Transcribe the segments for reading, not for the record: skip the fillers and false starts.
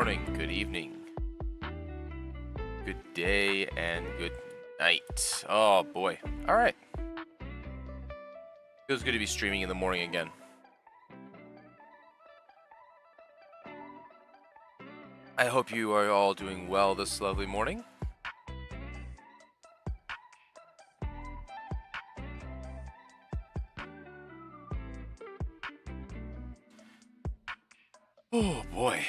morning, good evening, good day, and good night. Oh boy. All right. Feels good to be streaming in the morning again. I hope you are all doing well this lovely morning. Oh boy.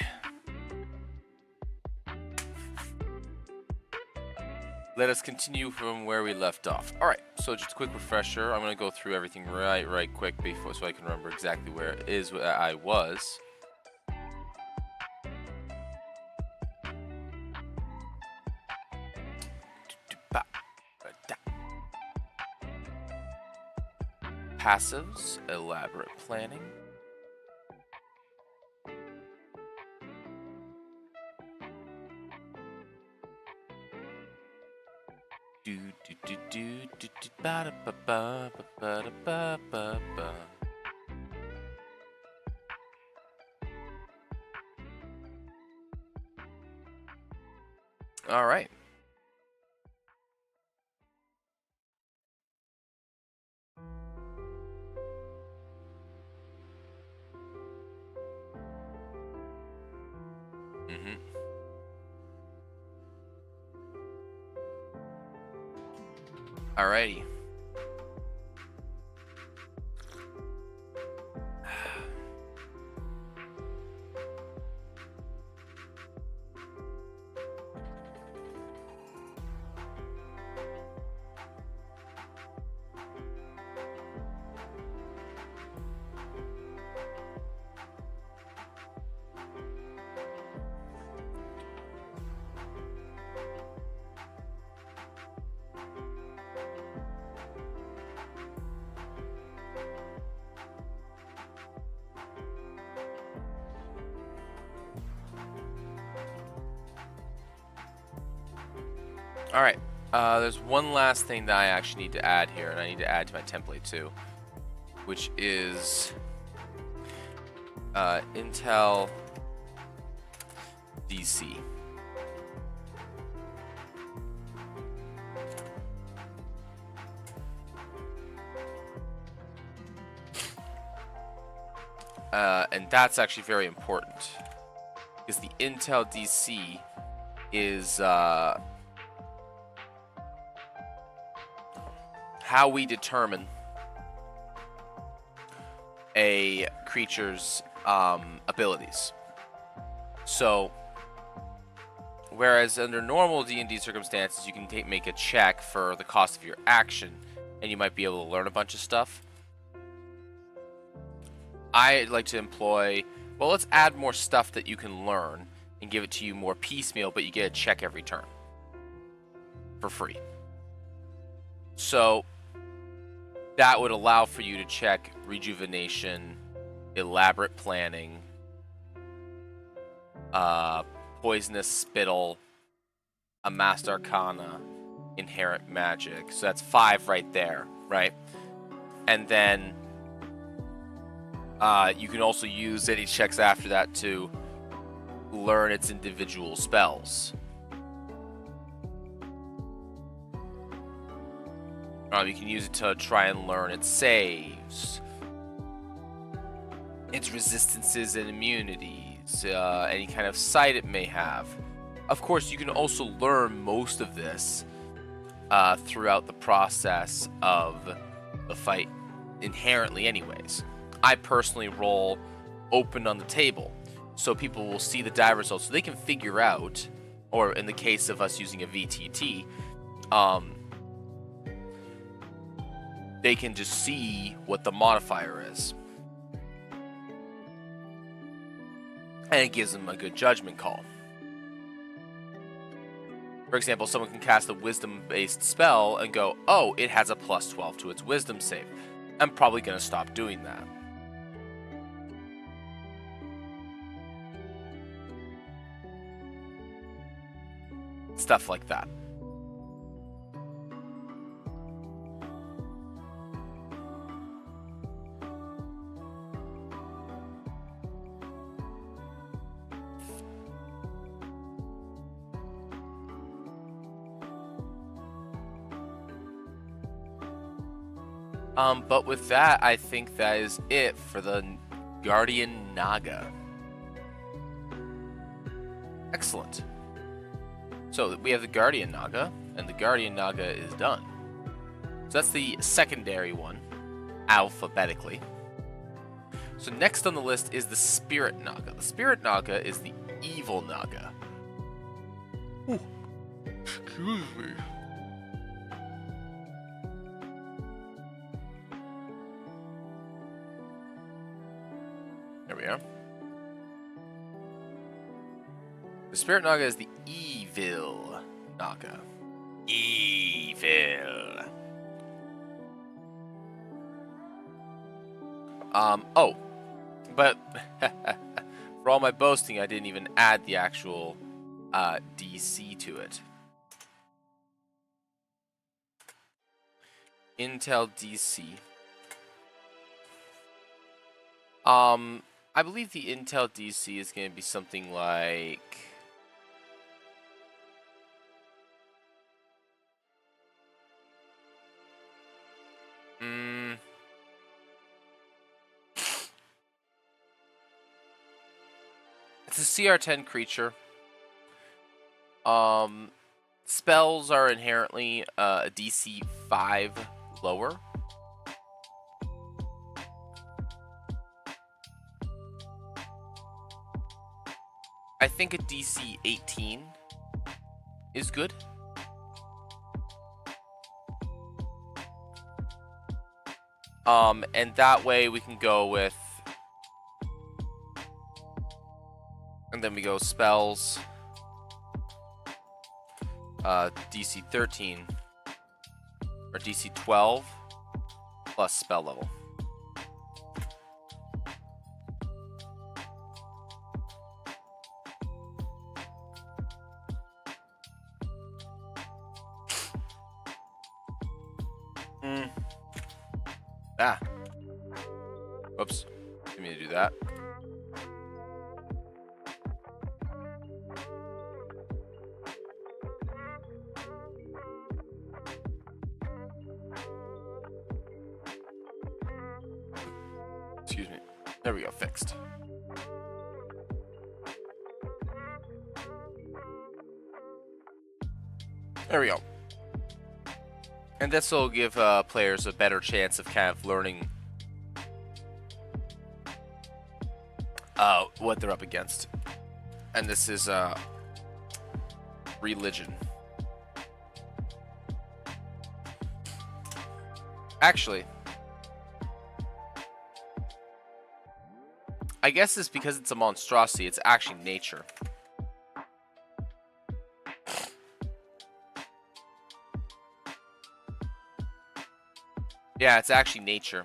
Let us continue from where we left off. All right, so just a quick refresher. I'm going to go through everything right quick before, so I can remember exactly where it is where I was. Passives, elaborate planning. All right. Alrighty. All right. There's one last thing that I actually need to add here, and I need to add to my template too, which is Intel DC. And that's actually very important, because the Intel DC is how we determine a creature's abilities. So, whereas under normal D&D circumstances, you can make a check for the cost of your action, and you might be able to learn a bunch of stuff. I like to employ, well, let's add more stuff that you can learn and give it to you more piecemeal, but you get a check every turn for free. So that would allow for you to check rejuvenation, elaborate planning, poisonous spittle, a master arcana, inherent magic. So that's 5 right there, right? And then you can also use any checks after that to learn its individual spells. You can use it to try and learn its saves, its resistances and immunities, any kind of sight it may have. Of course, you can also learn most of this throughout the process of the fight inherently anyways. I personally roll open on the table, so people will see the die results, so they can figure out, or in the case of us using a VTT, they can just see what the modifier is. And it gives them a good judgment call. For example, someone can cast a wisdom-based spell and go, oh, it has a plus 12 to its wisdom save. I'm probably going to stop doing that. Stuff like that. But with that, I think that is it for the Guardian Naga. Excellent. So we have the Guardian Naga, and the Guardian Naga is done. So that's the secondary one, alphabetically. So next on the list is the Spirit Naga. The Spirit Naga is the evil Naga. Ooh. Excuse me. There we are. The Spirit Naga is the evil Naga. Evil. Oh, but for all my boasting, I didn't even add the actual DC to it. Intel DC. I believe the Intel DC is going to be something like... It's a CR10 creature. Spells are inherently a DC 5 lower. I think a DC 18 is good. And that way we can go with... And then we go spells, DC 13, or DC 12, plus spell level. Whoops. Didn't mean to do that. Excuse me. There we go, fixed. There we go. And this will give players a better chance of kind of learning what they're up against. And this is religion. Actually, I guess it's because it's a monstrosity, it's actually nature. Yeah, it's actually nature.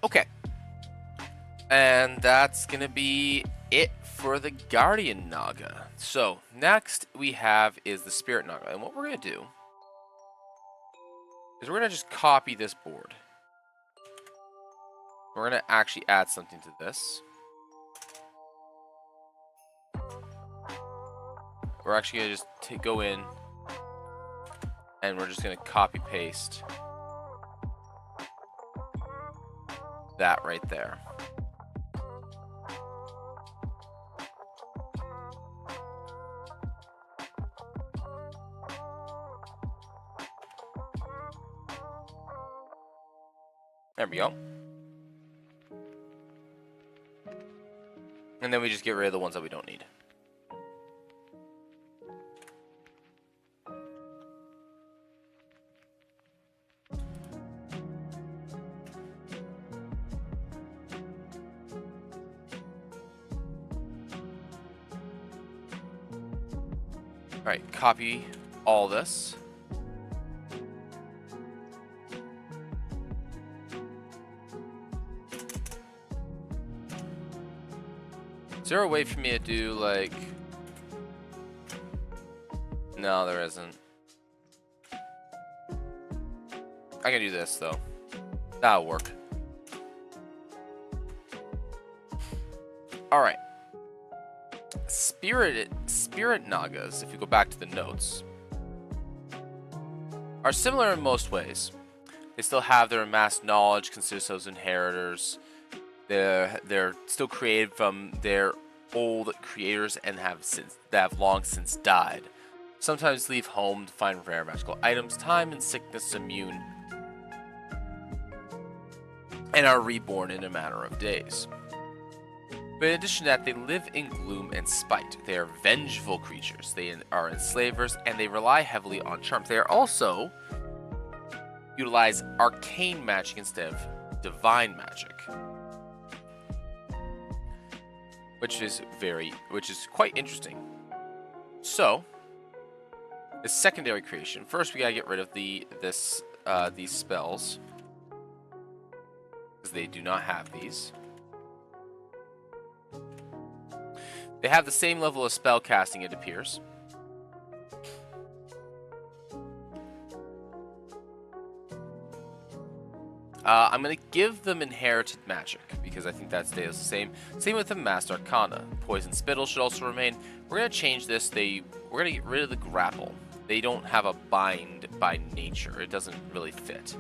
Okay. And that's gonna be it for the Guardian Naga. So next we have is the Spirit Naga. And what we're gonna do is we're gonna just copy this board. We're gonna actually add something to this. We're actually gonna just go in and we're just gonna copy paste that right there. There we go. And then we just get rid of the ones that we don't need. All right, copy all this. Is there a way for me to do, like... No, there isn't. I'm gonna do this though. That'll work. All right. Spirit Nagas, if you go back to the notes, are similar in most ways. They still have their amassed knowledge, consider themselves inheritors. They're still created from their old creators and have long since died. Sometimes leave home to find rare magical items, time and sickness immune, and are reborn in a matter of days. But in addition to that, they live in gloom and spite. They are vengeful creatures. They are enslavers, and they rely heavily on charms. They are also utilize arcane magic instead of divine magic, which is quite interesting. So, the secondary creation. First, we gotta get rid of these spells, because they do not have these. They have the same level of spell casting, it appears. I'm going to give them inherited magic, because I think that stays the same. Same with the Master Arcana. Poison Spittle should also remain. We're going to change this. We're going to get rid of the grapple. They don't have a bind by nature. It doesn't really fit.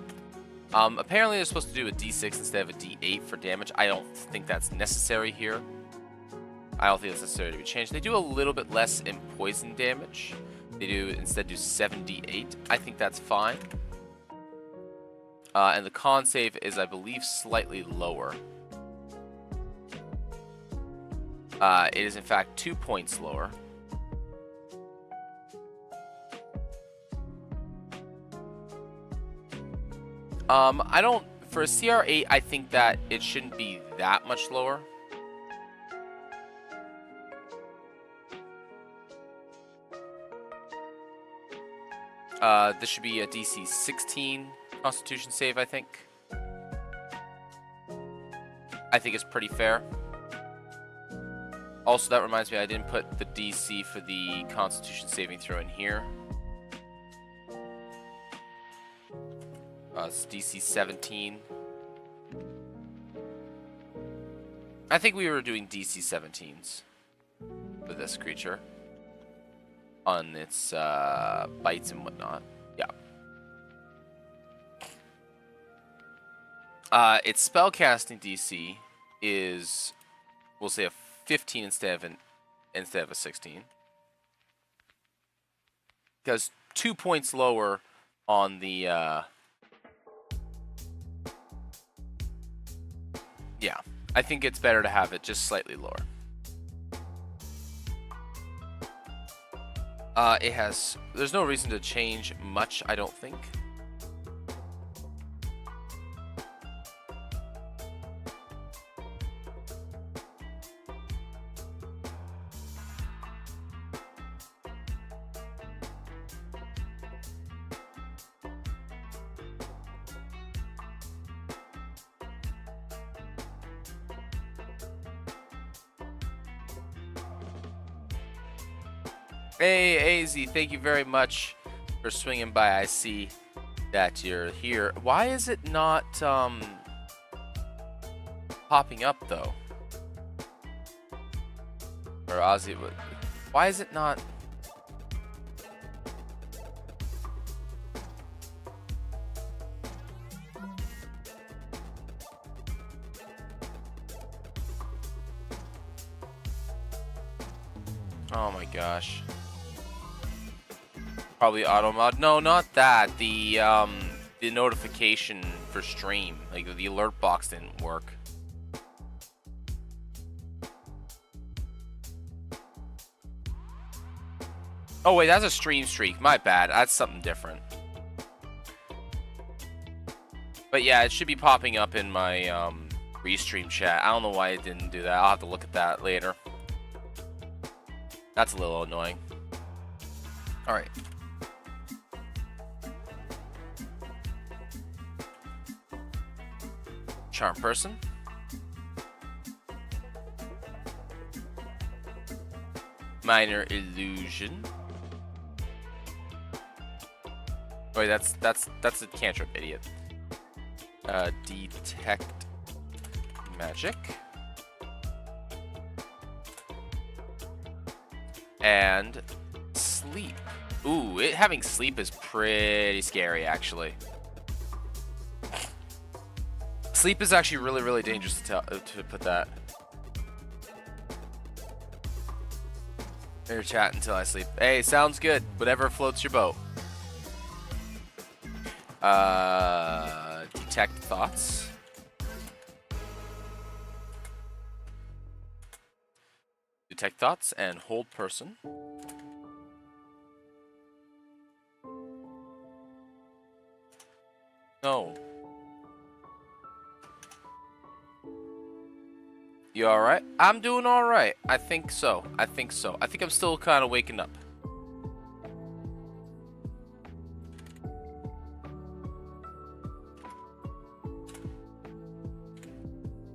Apparently they're supposed to do a d6 instead of a d8 for damage. I don't think that's necessary here. I don't think it's necessary to be changed. They do a little bit less in poison damage. They instead do 7d8. I think that's fine. And the con save is, I believe, slightly lower. It is, in fact, 2 points lower. For a CR8, I think that it shouldn't be that much lower. This should be a DC 16 Constitution save, I think. I think it's pretty fair. Also, that reminds me, I didn't put the DC for the Constitution saving throw in here. It's DC 17. I think we were doing DC 17s for this creature on its bites and whatnot. Yeah. Its spellcasting DC is, we'll say, a 15 instead of a 16. Because 2 points lower on the yeah, I think it's better to have it just slightly lower. There's no reason to change much, I don't think. Hey, AZ, thank you very much for swinging by. I see that you're here. Why is it not popping up, though? Or Ozzy, why is it not? Oh my gosh. Probably auto mod. No, not that. The notification for stream, like the alert box didn't work. Oh wait, that's a stream streak. My bad. That's something different. But yeah, it should be popping up in my restream chat. I don't know why it didn't do that. I'll have to look at that later. That's a little annoying. All right. Charm person. Minor illusion. Wait, that's a cantrip, idiot. Detect magic. And sleep. Ooh, having sleep is pretty scary, actually. Sleep is actually really, really dangerous to put that. Air chat until I sleep. Hey, sounds good. Whatever floats your boat. Detect thoughts. Detect thoughts and hold person. No. You alright? I'm doing alright. I think so. I think I'm still kind of waking up.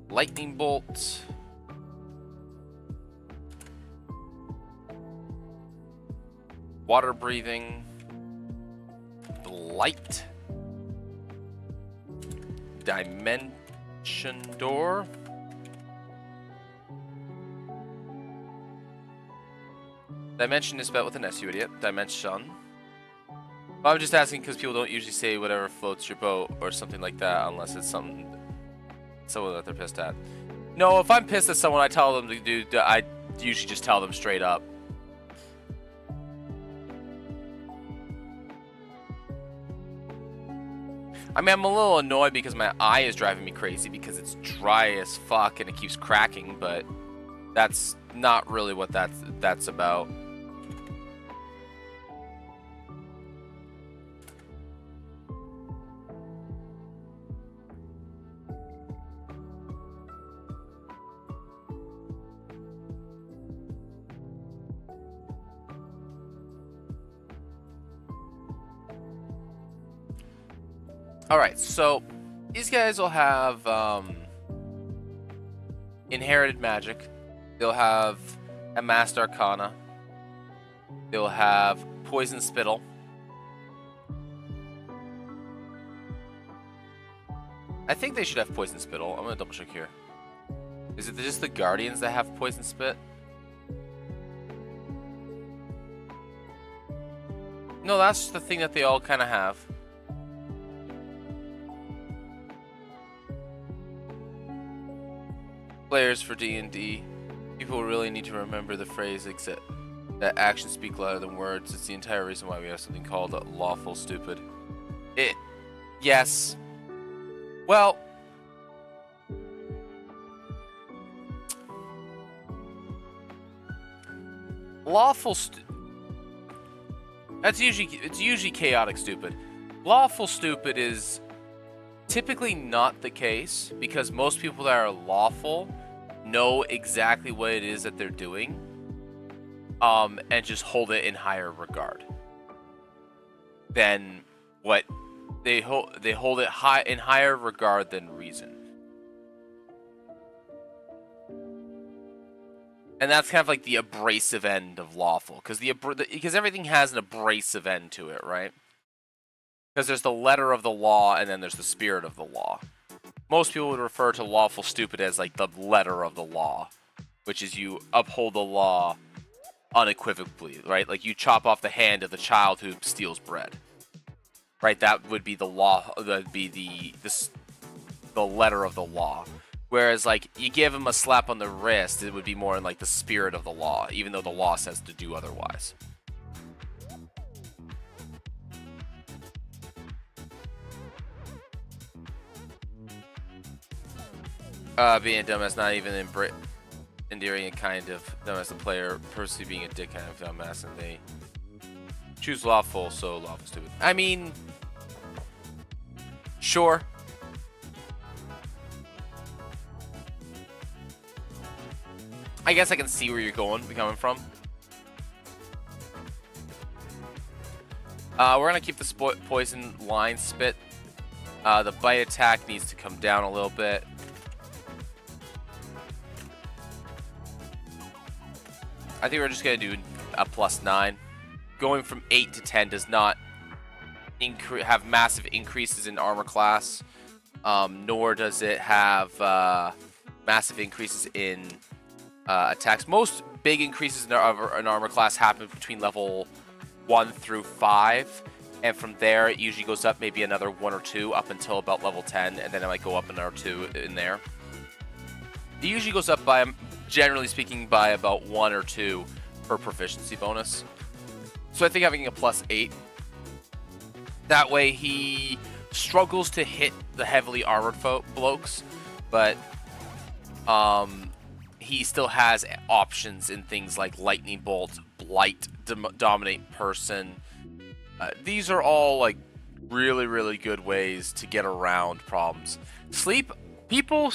Lightning bolt. Water breathing. Light. Dimension door. Dimension is spelled with an S, you idiot. Dimension. Well, I'm just asking because people don't usually say whatever floats your boat or something like that unless it's someone that they're pissed at. No, if I'm pissed at someone, I tell them to do. I usually just tell them straight up. I mean, I'm a little annoyed because my eye is driving me crazy because it's dry as fuck and it keeps cracking, but that's not really what that's about. Alright, so these guys will have inherited magic. They'll have amassed arcana. They'll have poison spittle. I think they should have poison spittle. I'm gonna double check here. Is it just the guardians that have poison spit? No, that's just the thing that they all kind of have. Players for D&D, people really need to remember the phrase that actions speak louder than words. It's the entire reason why we have something called lawful stupid. Yes. Well, lawful it's usually chaotic stupid. Lawful stupid is typically not the case because most people that are lawful know exactly what it is that they're doing, and just hold it in higher regard than what they hold it in higher regard than reason. And that's kind of like the abrasive end of lawful, because everything has an abrasive end to it, right? Because there's the letter of the law and then there's the spirit of the law. Most people would refer to lawful stupid as like the letter of the law, which is you uphold the law unequivocally, right? Like you chop off the hand of the child who steals bread, right? That would be the law. That'd be the letter of the law. Whereas like you give him a slap on the wrist, it would be more in like the spirit of the law, even though the law says to do otherwise. Being a dumbass, not even endearing and kind of dumbass the player, personally being a dick kind of dumbass, and they choose lawful, so lawful stupid. I mean, sure. I guess I can see where you're coming from. We're gonna keep the poison line spit. The bite attack needs to come down a little bit. I think we're just gonna do a +9. Going from 8 to 10 does not have massive increases in armor class. nor does it have massive increases in attacks. Most big increases in armor class happen between level 1 through 5, and from there it usually goes up maybe another 1 or 2 up until about level 10, and then it might go up another 2 in there. It usually goes up by, generally speaking, by about 1 or 2 per proficiency bonus. So I think having a +8, that way he struggles to hit the heavily armored blokes, but he still has options in things like Lightning Bolt, Blight, Dominate Person. These are all like really, really good ways to get around problems. Sleep, people,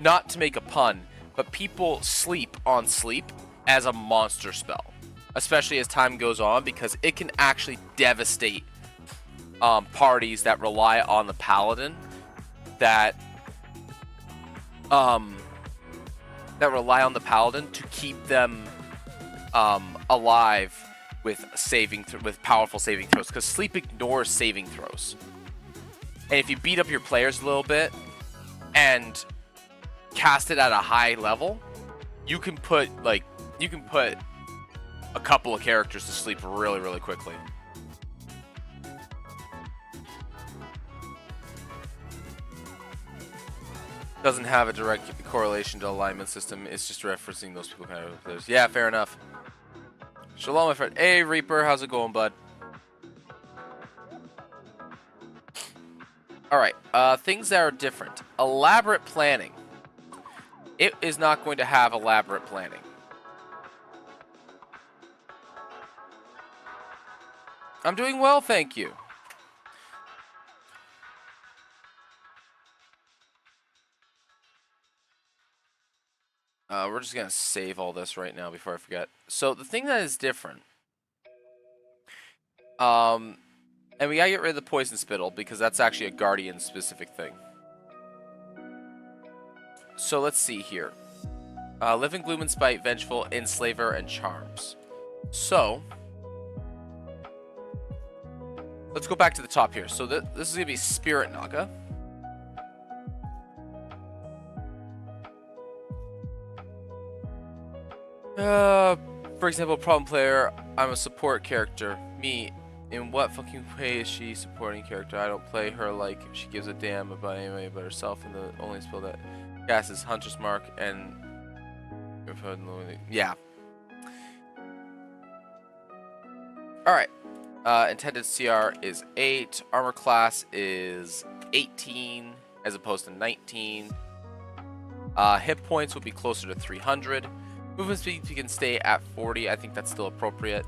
not to make a pun, but people sleep on sleep as a monster spell, especially as time goes on, because it can actually devastate parties that rely on the paladin, that rely on the paladin to keep them alive with with powerful saving throws, because sleep ignores saving throws. And if you beat up your players a little bit and cast it at a high level, you can put a couple of characters to sleep really, really quickly. Doesn't have a direct correlation to alignment system. It's just referencing those people kind of players. Yeah, fair enough. Shalom, my friend. Hey, Reaper, how's it going, bud? All right, things that are different. Elaborate planning. It is not going to have elaborate planning. I'm doing well, thank you. We're just going to save all this right now before I forget. So the thing that is different, and we gotta get rid of the poison spittle because that's actually a guardian specific thing. So let's see here. Living Gloom and Spite, Vengeful, Enslaver, and Charms. So let's go back to the top here. So this is gonna be Spirit Naga. For example, problem player, I'm a support character. Me, in what fucking way is she supporting character? I don't play her like she gives a damn about anybody but herself, and the only spell that casts is Hunter's Mark, and yeah. Alright. Intended CR is 8. Armor class is 18 as opposed to 19. Hit points will be closer to 300. Movement speed, you can stay at 40. I think that's still appropriate.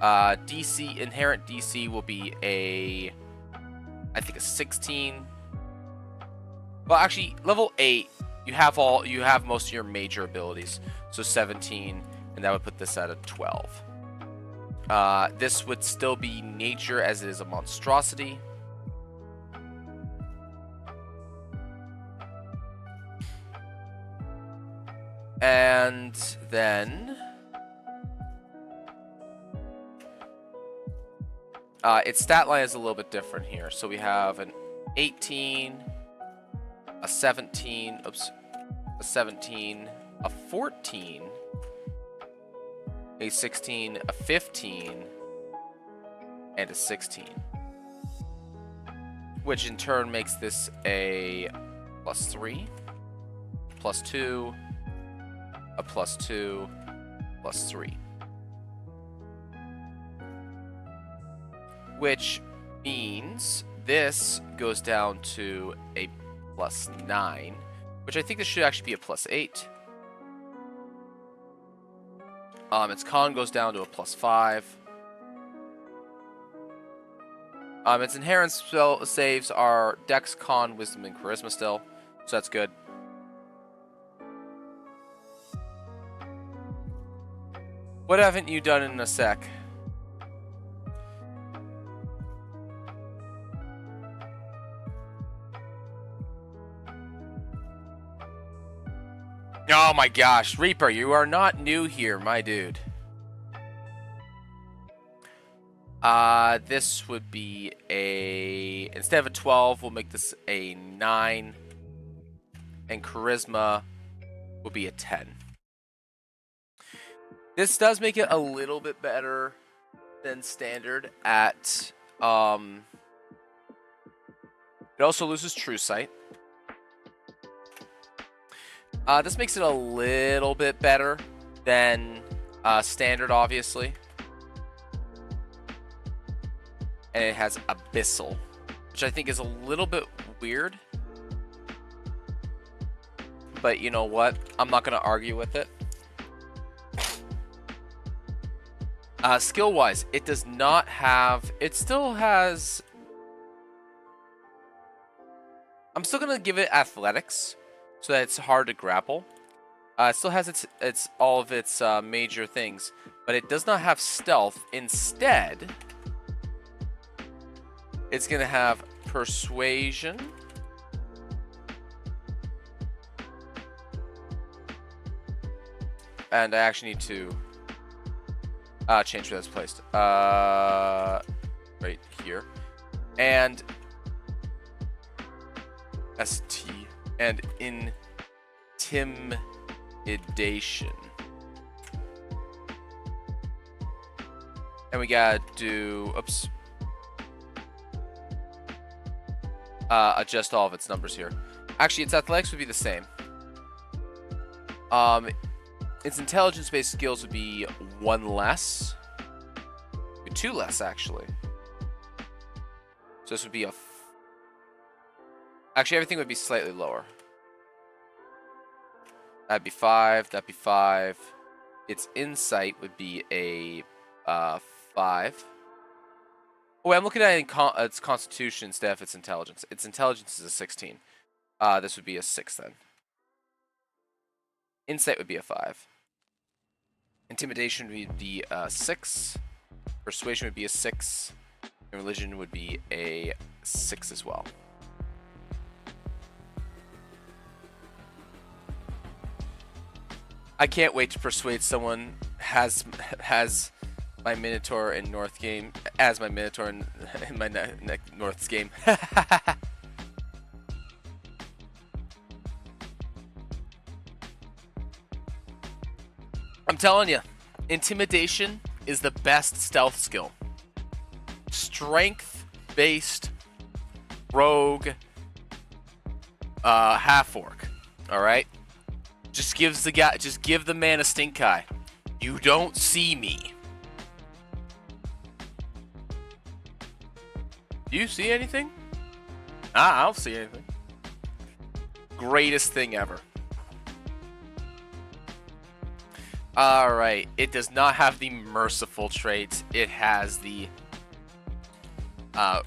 DC, inherent DC will be I think a 16. Well, actually, level 8, you have most of your major abilities. So 17, and that would put this at a 12. This would still be nature as it is a monstrosity. And then its stat line is a little bit different here. So we have an 18, a 17, a 17, a 14, a 16, a 15, and a 16. Which in turn makes this a +3, +2, a +2, +3. Which means this goes down to a +9, which I think this should actually be a +8. Its con goes down to a +5. Its inherent spell saves are Dex, Con, Wisdom, and Charisma still, so that's good. What haven't you done in a sec? Oh my gosh, Reaper, you are not new here, my dude. This would be a, instead of a 12, we'll make this a 9. And charisma will be a 10. This does make it a little bit better than standard at, it also loses true sight. This makes it a little bit better than standard, obviously. And it has abyssal, which I think is a little bit weird. But you know what? I'm not going to argue with it. Skill-wise, it does not have... It still has... I'm still going to give it athletics, so that it's hard to grapple. It still has its all of its major things, but it does not have stealth. Instead, it's going to have persuasion. And I actually need to change where that's placed. Right here. And ST. And intimidation. And we gotta do, oops. Adjust all of its numbers here. Actually, its athletics would be the same. Its intelligence-based skills would be 1 less. 2 less, actually. So this would be a... Actually, everything would be slightly lower. That'd be 5. That'd be 5. Its insight would be a 5. Oh, wait, I'm looking at its constitution instead of its intelligence. Its intelligence is a 16. This would be a 6 then. Insight would be a 5. Intimidation would be a 6. Persuasion would be a 6. And religion would be a 6 as well. I can't wait to persuade someone has my Minotaur in North game as my Minotaur in my North's game. I'm telling you, intimidation is the best stealth skill. Strength-based rogue half-orc. All right, just give the man a stink eye. You don't see me. Do you see anything? I don't see anything. Greatest thing ever. Alright, it does not have the merciful traits. It has the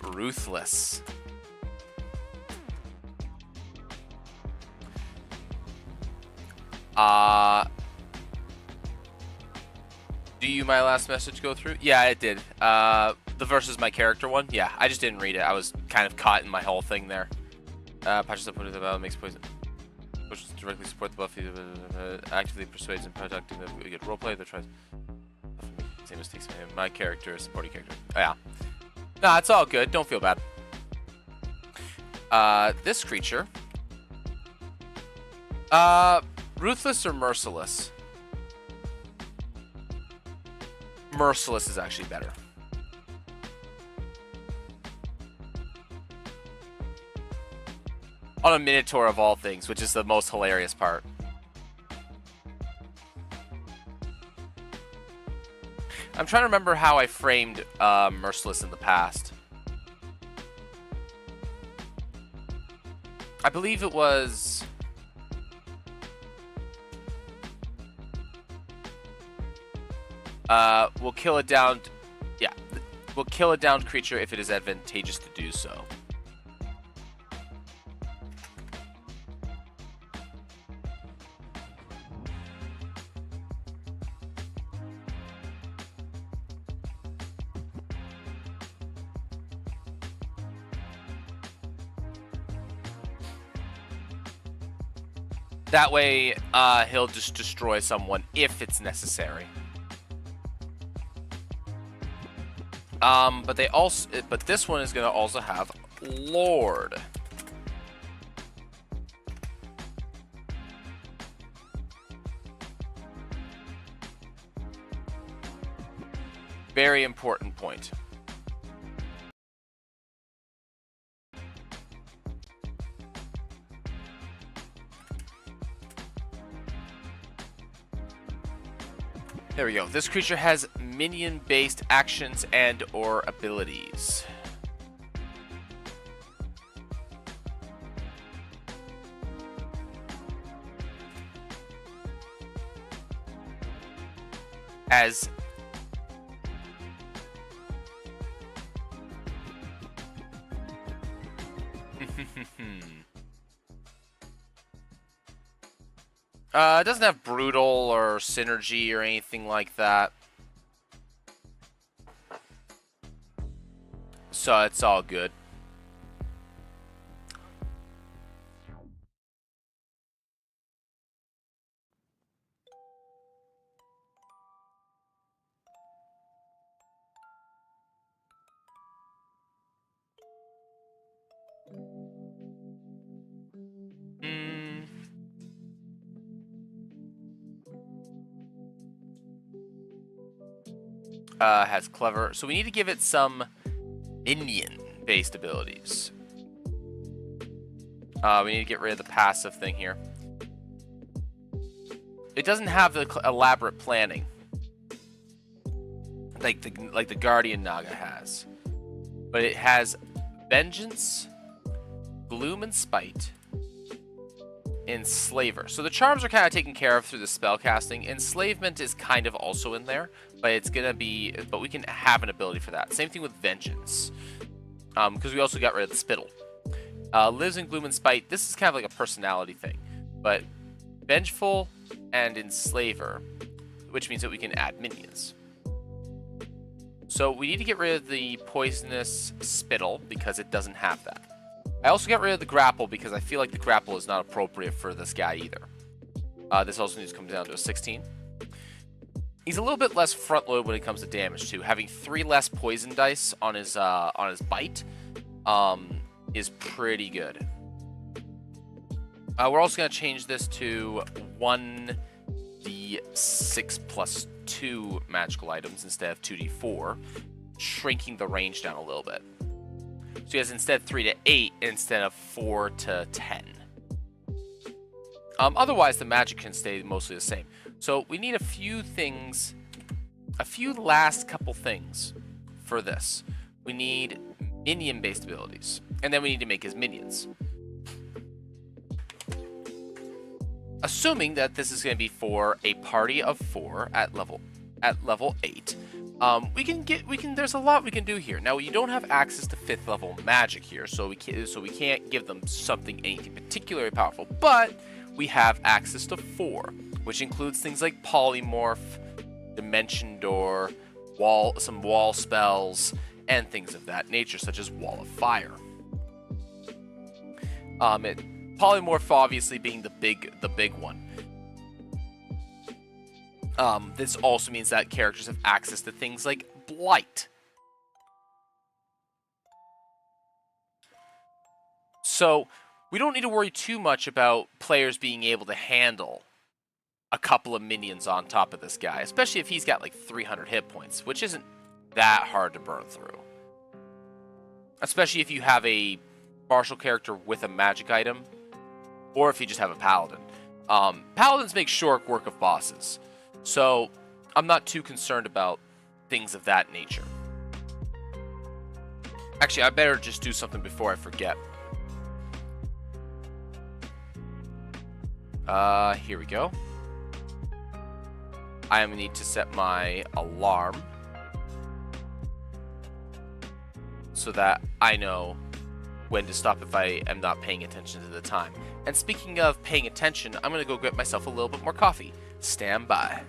ruthless. Do you my last message go through? Yeah, it did. The versus my character one? Yeah, I just didn't read it. I was kind of caught in my whole thing there. Patches up with the battle makes poison. Pushes directly support the buff, actively persuades and protecting them. We get roleplay that tries. Same mistakes. My character is supporting character. Oh, yeah. Nah, it's all good. Don't feel bad. This creature. Ruthless or merciless? Merciless is actually better. On a Minotaur of all things, which is the most hilarious part. I'm trying to remember how I framed Merciless in the past. I believe it was... we'll kill a downed... Yeah. We'll kill a downed creature if it is advantageous to do so. That way, he'll just destroy someone if it's necessary. But this one is going to also have Lord. Very important point. There we go. This creature has minion-based actions and or abilities. As it doesn't have brutal or synergy or anything like that. So it's all good. Has clever. So we need to give it some minion-based abilities. We need to get rid of the passive thing here. It doesn't have the elaborate planning like the Guardian Naga has, but it has Vengeance, Gloom and Spite, Enslaver. So the charms are kind of taken care of through the spell casting. Enslavement is kind of also in there, but it's gonna be. But we can have an ability for that. Same thing with Vengeance, because we also got rid of the Spittle. Lives in Gloom and Spite. This is kind of like a personality thing, but Vengeful and Enslaver, which means that we can add minions. So we need to get rid of the Poisonous Spittle because it doesn't have that. I also got rid of the Grapple because I feel like the Grapple is not appropriate for this guy either. This also needs to come down to a 16. He's a little bit less front-loaded when it comes to damage too. Having 3 less poison dice on his bite is pretty good. We're also going to change this to 1d6 plus 2 magical items instead of 2d4, shrinking the range down a little bit. So he has instead 3 to 8 instead of 4 to 10. Otherwise, the magic can stay mostly the same. So we need a few things, a few last couple things for this. We need minion-based abilities, and then we need to make his minions. Assuming that this is going to be for a party of 4 at level 8, there's a lot we can do here. Now you don't have access to 5th level magic here, so we can't give them anything particularly powerful, but we have access to 4, which includes things like Polymorph, Dimension Door, some wall spells, and things of that nature, such as Wall of Fire. Polymorph obviously being the big one. This also means that characters have access to things like Blight. So we don't need to worry too much about players being able to handle a couple of minions on top of this guy, especially if he's got like 300 hit points, which isn't that hard to burn through. Especially if you have a martial character with a magic item, or if you just have a paladin. Paladins make short work of bosses, so I'm not too concerned about things of that nature. Actually, I better just do something before I forget. Here we go. I need to set my alarm so that I know when to stop if I am not paying attention to the time. And speaking of paying attention, I'm going to go get myself a little bit more coffee. Stand by.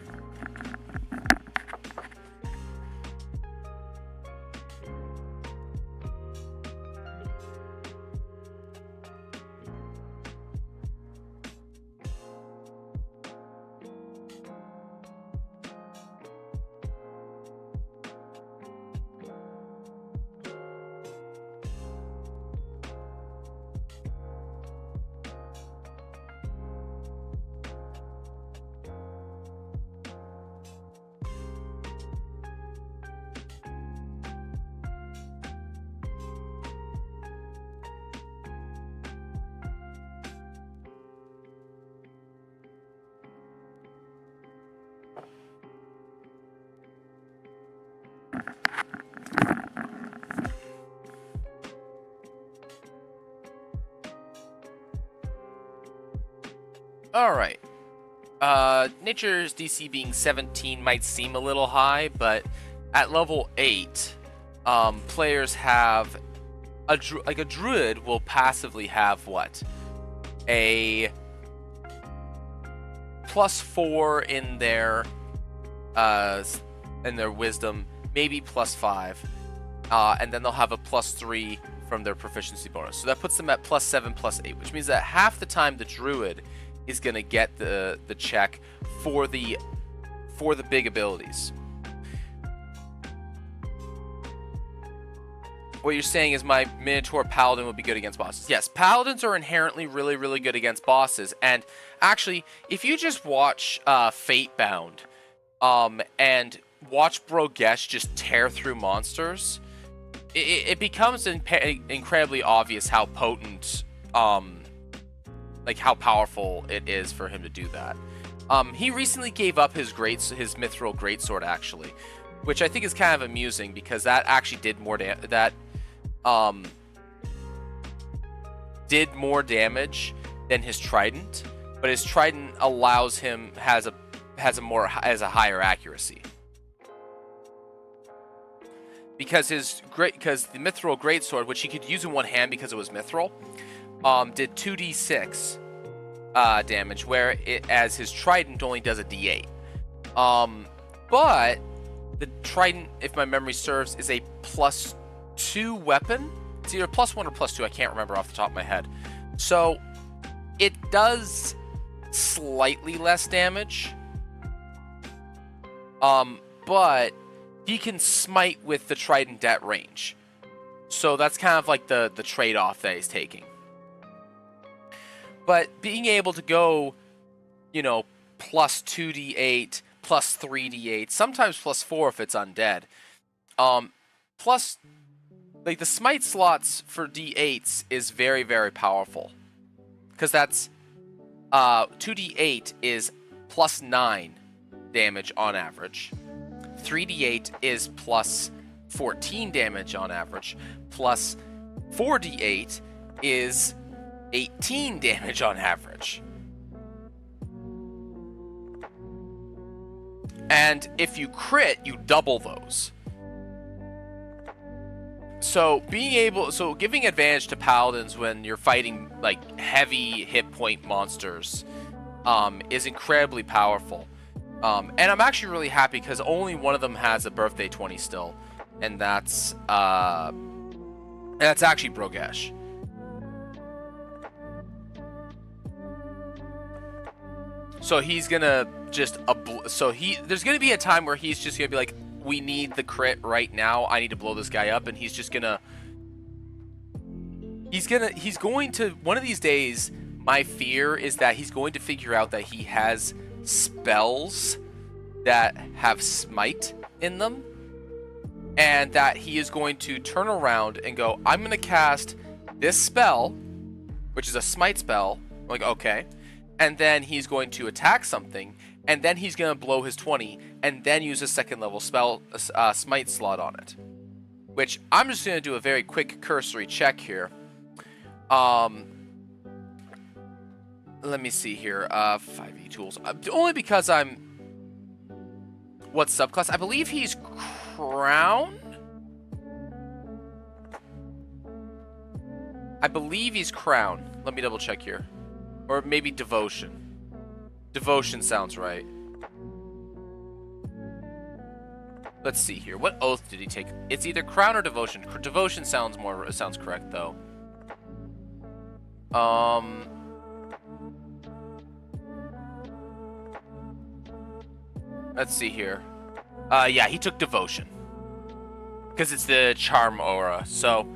Alright. Nature's DC being 17 might seem a little high, but at level 8, players have a druid will passively have what? A +4 in their wisdom, maybe +5, and then they'll have a +3 from their proficiency bonus. So that puts them at +7, +8, which means that half the time the druid is going to get the check for the big abilities. What you're saying is my Minotaur Paladin would be good against bosses. Yes, Paladins are inherently really, really good against bosses. And actually, if you just watch Fatebound and watch Brogesh just tear through monsters, it becomes incredibly obvious how potent, like how powerful it is for him to do that. He recently gave up his Mithril Greatsword, actually, which I think is kind of amusing because that actually did more damage than his Trident, but his Trident has a higher accuracy. Because the Mithril Greatsword, which he could use in one hand because it was Mithril, did 2d6 damage, as his Trident only does a d8. But the Trident, if my memory serves, is a +2 weapon. It's either +1 or +2. I can't remember off the top of my head. So it does slightly less damage. But he can smite with the Trident at range. So that's kind of like the trade-off that he's taking. But being able to go, +2d8, +3d8, sometimes +4 if it's undead. Plus, like, the smite slots for d8s is very, very powerful. Because that's 2d8 is +9 damage on average. 3d8 is +14 damage on average. Plus 4d8 is 18 damage on average. And if you crit, you double those. So giving advantage to paladins when you're fighting like heavy hit point monsters is incredibly powerful. And I'm actually really happy because only one of them has a birthday 20 still, and that's actually Brogesh. So he's gonna just there's gonna be a time where he's just gonna be like, we need the crit right now. I need to blow this guy up, and he's going to one of these days. My fear is that he's going to figure out that he has spells that have smite in them, and that he is going to turn around and go, I'm going to cast this spell, which is a smite spell. I'm like, okay. And then he's going to attack something, and then he's going to blow his 20, and then use a second level spell smite slot on it. Which I'm just going to do a very quick cursory check here. Let me see here. 5e tools. Only because what subclass? I believe he's Crown? I believe he's Crown. Let me double check here. Or maybe Devotion. Devotion sounds right. Let's see here. What oath did he take? It's either Crown or Devotion. Devotion sounds correct though. Let's see here. Yeah, he took Devotion. Because it's the charm aura. So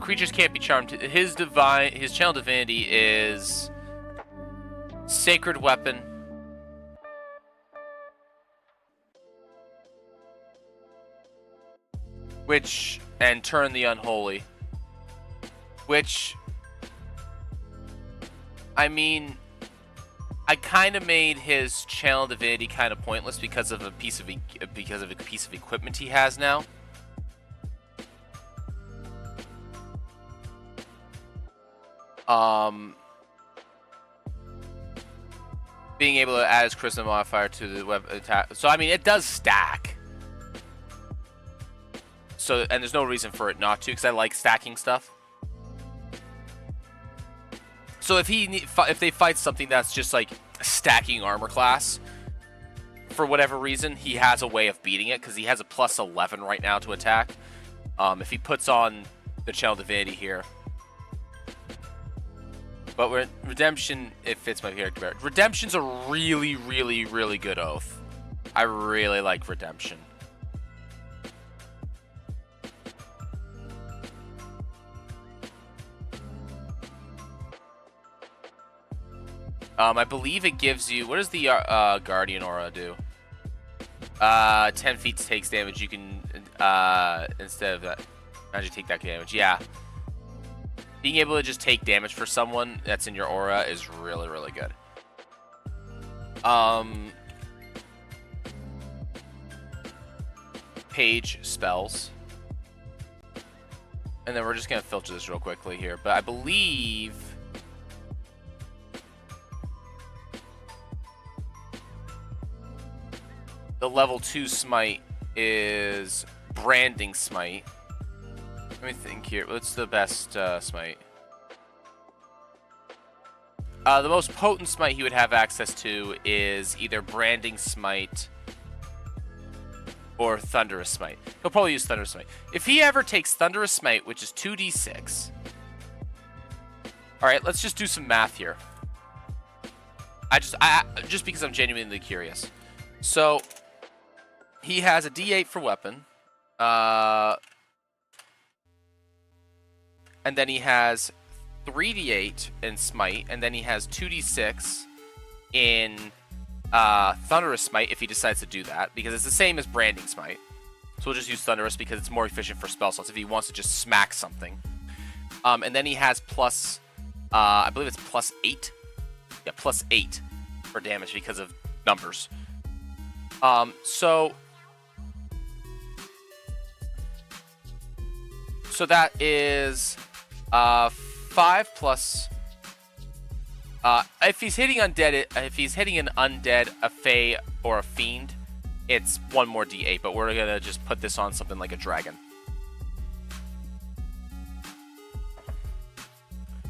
creatures can't be charmed. His channel divinity is Sacred Weapon. And Turn the Unholy. Which, I mean, I kind of made his Channel Divinity kind of pointless because of a piece of equipment he has now. Being able to add his charisma modifier to the web attack. So I mean, it does stack. So, and there's no reason for it not to, because I like stacking stuff. So if they fight something that's just like stacking armor class, for whatever reason, he has a way of beating it, because he has a plus 11 right now to attack. If he puts on the Channel Divinity here. But Redemption, it fits my character better. Redemption's a really, really, really good oath. I really like Redemption. I believe it gives you... What does the Guardian Aura do? 10 feet takes damage. You can, instead of that, imagine take that damage. Yeah. Being able to just take damage for someone that's in your aura is really, really good. Page spells. And then we're just going to filter this real quickly here. But I believe... the level 2 smite is Branding Smite. Let me think here. What's the best smite? The most potent smite he would have access to is either Branding Smite or Thunderous Smite. He'll probably use Thunderous Smite. If he ever takes Thunderous Smite, which is 2d6. Alright, let's just do some math here. Just because I'm genuinely curious. So, he has a d8 for weapon. And then he has 3d8 in Smite, and then he has 2d6 in Thunderous Smite if he decides to do that, because it's the same as Branding Smite. So we'll just use Thunderous because it's more efficient for spell slots if he wants to just smack something. And then he has plus, I believe it's plus 8. Yeah, plus 8 for damage because of numbers. So that is 5 plus. If he's hitting undead, if he's hitting an undead, a fae, or a fiend, it's 1 more d8. But we're gonna just put this on something like a dragon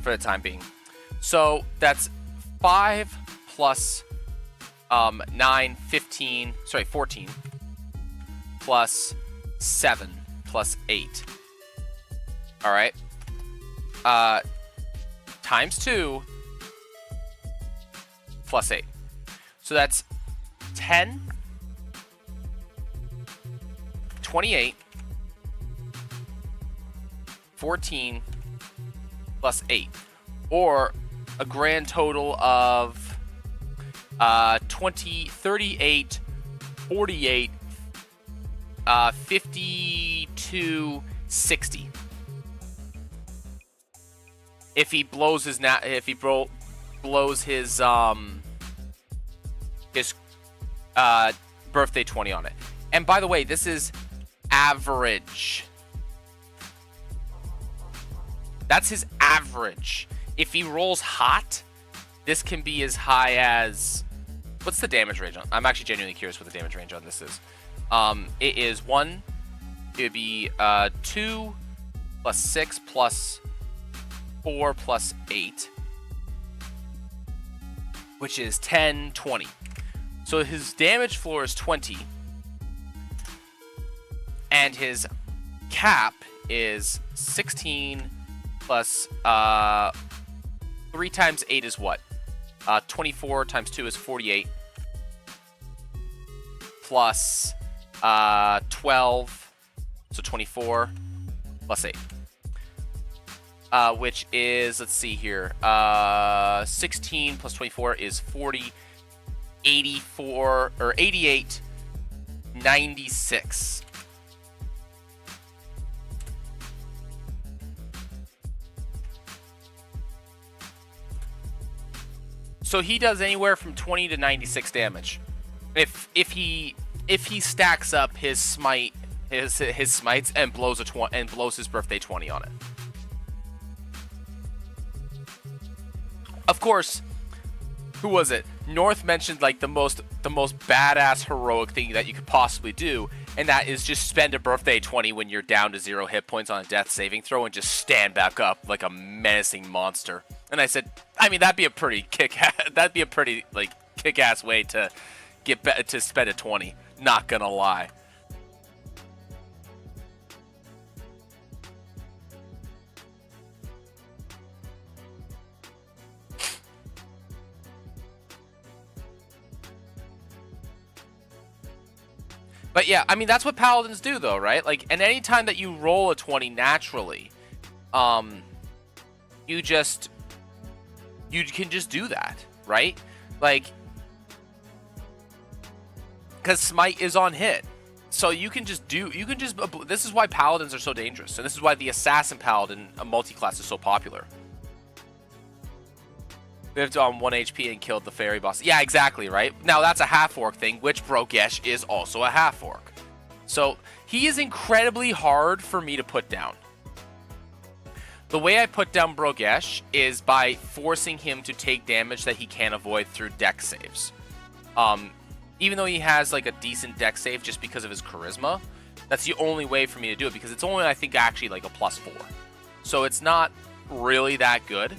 for the time being. So that's 5 plus 9, 15. Sorry, 14 plus 7 plus 8. All right. Times 2 plus 8. So that's 10, 28, 14 plus 8. Or a grand total of 20, 38, 48, 52, 60. If he blows his blows his birthday 20 on it. And by the way, this is average. That's his average. If he rolls hot, this can be as high as... What's the damage range on? I'm actually genuinely curious what the damage range on this is. It is 1. It would be 2 plus 6 plus 4 plus 8, which is 10, 20. So his damage floor is 20, and his cap is 16 plus 3 times 8 is what? 24 times 2 is 48, plus 12, so 24 plus 8. Which is, let's see here, 16 plus 24 is 40, 84, or 88, 96. So he does anywhere from 20 to 96 damage. If he stacks up his smite, his smites and blows his birthday 20 on it. Of course, who was it? North mentioned like the most badass heroic thing that you could possibly do, and that is just spend a birthday 20 when you're down to 0 hit points on a death saving throw and just stand back up like a menacing monster. And I said, I mean, that'd be a pretty kick-ass way to to spend a 20. Not gonna lie. But yeah, I mean, that's what paladins do though, right? Like, and anytime that you roll a 20 naturally, you can just do that, right? Like, because smite is on hit. So this is why paladins are so dangerous. And this is why the assassin paladin multi-class is so popular. Lived on 1 HP and killed the fairy boss. Yeah, exactly, right? Now, that's a half-orc thing, which Brogesh is also a half-orc. So, he is incredibly hard for me to put down. The way I put down Brogesh is by forcing him to take damage that he can't avoid through dex saves. Even though he has, like, a decent dex save just because of his charisma, that's the only way for me to do it, because it's only, I think, actually, like, a +4. So, it's not really that good.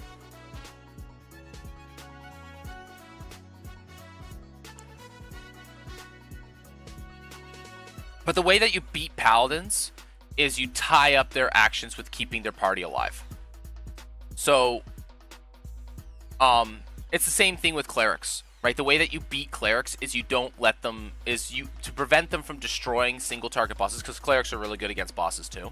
But the way that you beat paladins is you tie up their actions with keeping their party alive. So, it's the same thing with clerics, right? The way that you beat clerics is you don't let them, to prevent them from destroying single target bosses, because clerics are really good against bosses too,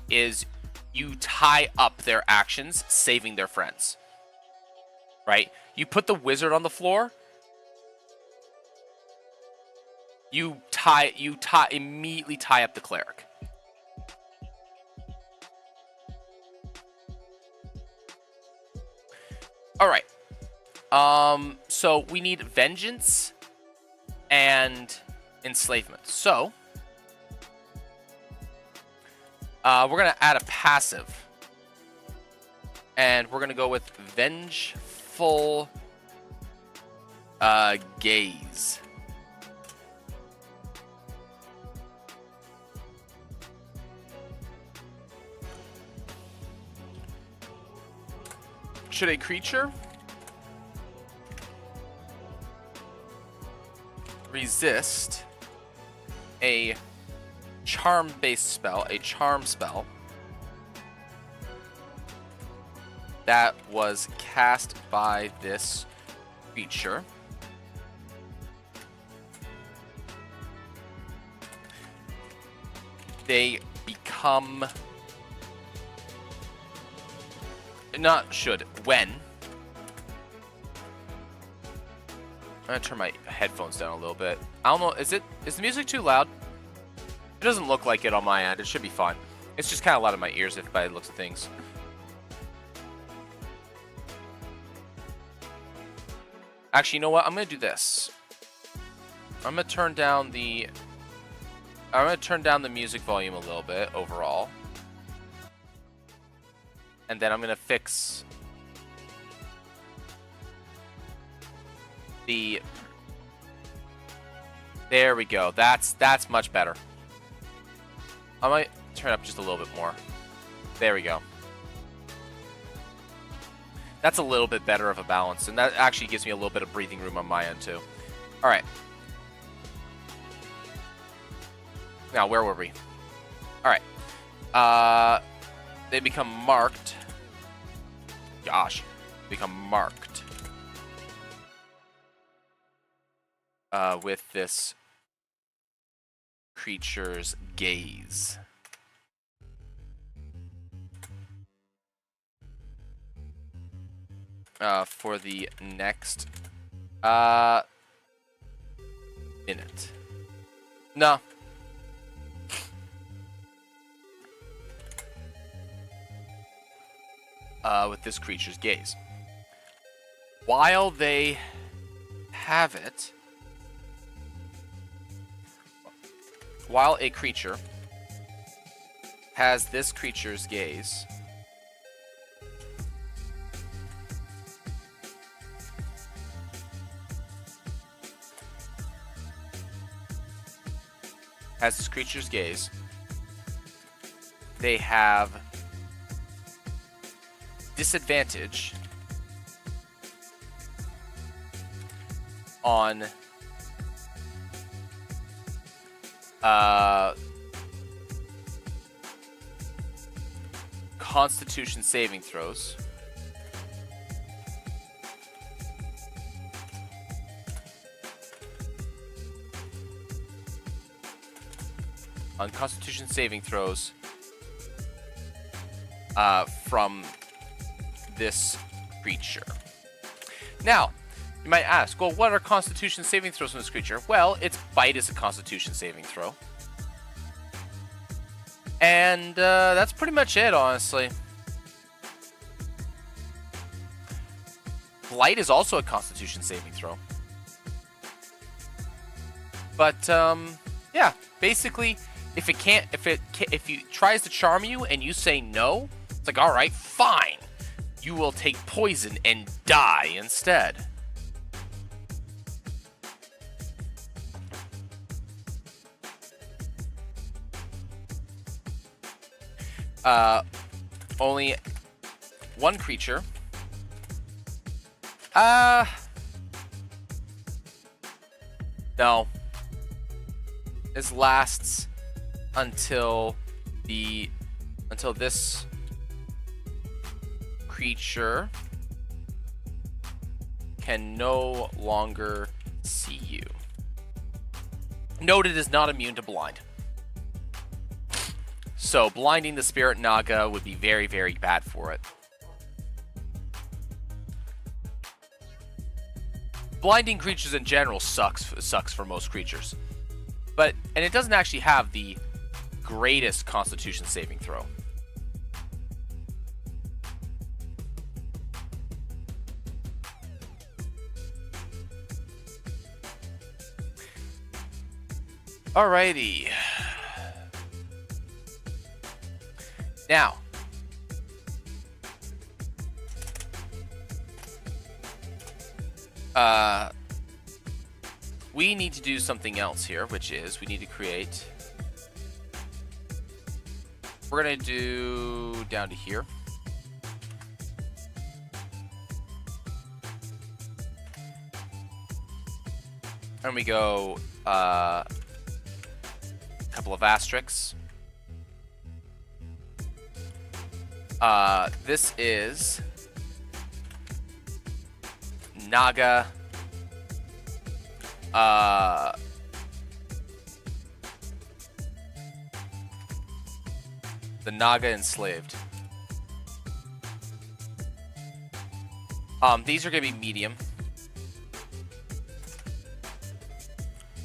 is you tie up their actions, saving their friends, right? You put the wizard on the floor, you immediately tie up the cleric. All right. So we need vengeance and enslavement. So we're gonna add a passive, and we're gonna go with vengeful gaze. Should a creature resist a charm-based spell, a charm spell, that was cast by this creature, they become... when. I'm gonna turn my headphones down a little bit. I don't know, is the music too loud? It doesn't look like it on my end. It should be fine. It's just kind of loud in my ears if by the looks of things. Actually, you know what? I'm gonna do this. I'm gonna turn down the music volume a little bit overall. And then I'm gonna fix the... There we go. That's much better. I might turn it up just a little bit more. There we go. That's a little bit better of a balance, and that actually gives me a little bit of breathing room on my end too. All right. Now, where were we? All right. They become marked. Gosh, become marked with this creature's gaze. For the next minute. No. With this creature's gaze. while they have it, while a creature has this creature's gaze, they have disadvantage on Constitution saving throws. On Constitution saving throws from this creature. Now, you might ask, well, what are Constitution saving throws from this creature? Well, its bite is a Constitution saving throw. And that's pretty much it, honestly. Blight is also a Constitution saving throw. But yeah, basically, if it tries to charm you and you say no, it's like, all right, fine. You will take poison and die instead. Only one creature. No. This lasts until this creature can no longer see you. Note it is not immune to blind. So blinding the Spirit Naga would be very, very bad for it. Blinding creatures in general sucks for most creatures. And it doesn't actually have the greatest Constitution saving throw. Alrighty. Now, we need to do something else here, which is we need to create. We're gonna do down to here. And we go a couple of asterisks. This is Naga. The Naga enslaved. These are gonna be medium.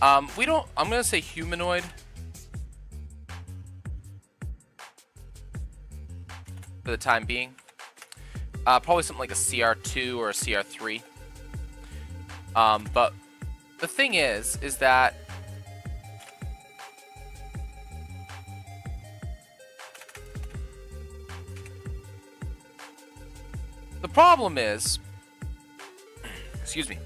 I'm gonna say humanoid. For the time being. Probably something like a CR2 or a CR3. But the thing is that the problem is, excuse me,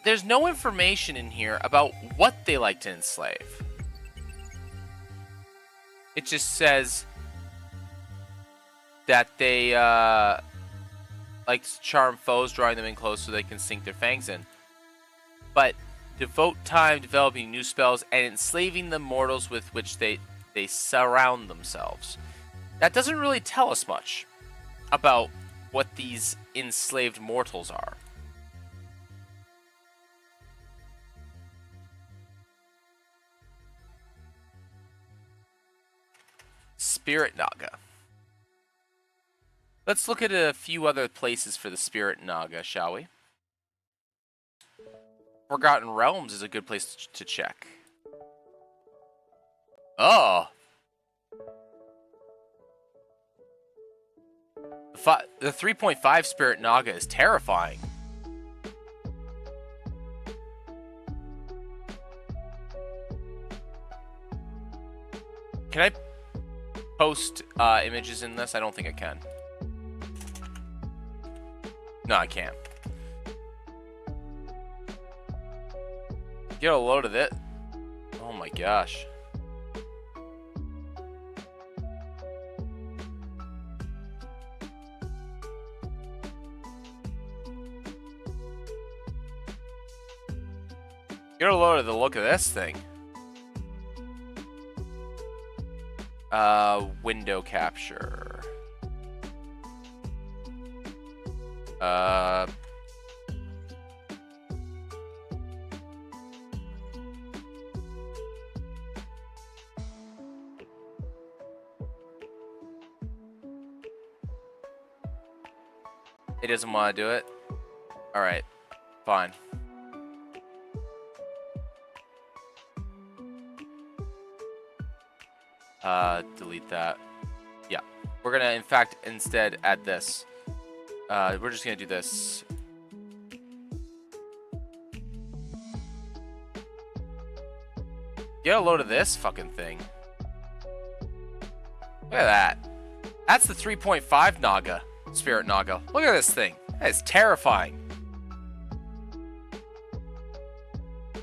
there's no information in here about what they like to enslave. It just says that they like to charm foes, drawing them in close so they can sink their fangs in. But devote time developing new spells and enslaving the mortals with which they surround themselves. That doesn't really tell us much about what these enslaved mortals are. Spirit Naga. Let's look at a few other places for the Spirit Naga, shall we? Forgotten Realms is a good place to check. Oh! The The 3.5 Spirit Naga is terrifying. Can I post images in this? I don't think I can. No, I can't. Get a load of it. Oh my gosh. Get a load of the look of this thing. Window capture. He doesn't want to do it. All right, fine. Delete that. Yeah, we're gonna in fact instead add this. We're just gonna do this. Get a load of this fucking thing. Look at that. That's the 3.5 Naga, Spirit Naga. Look at this thing. That is terrifying.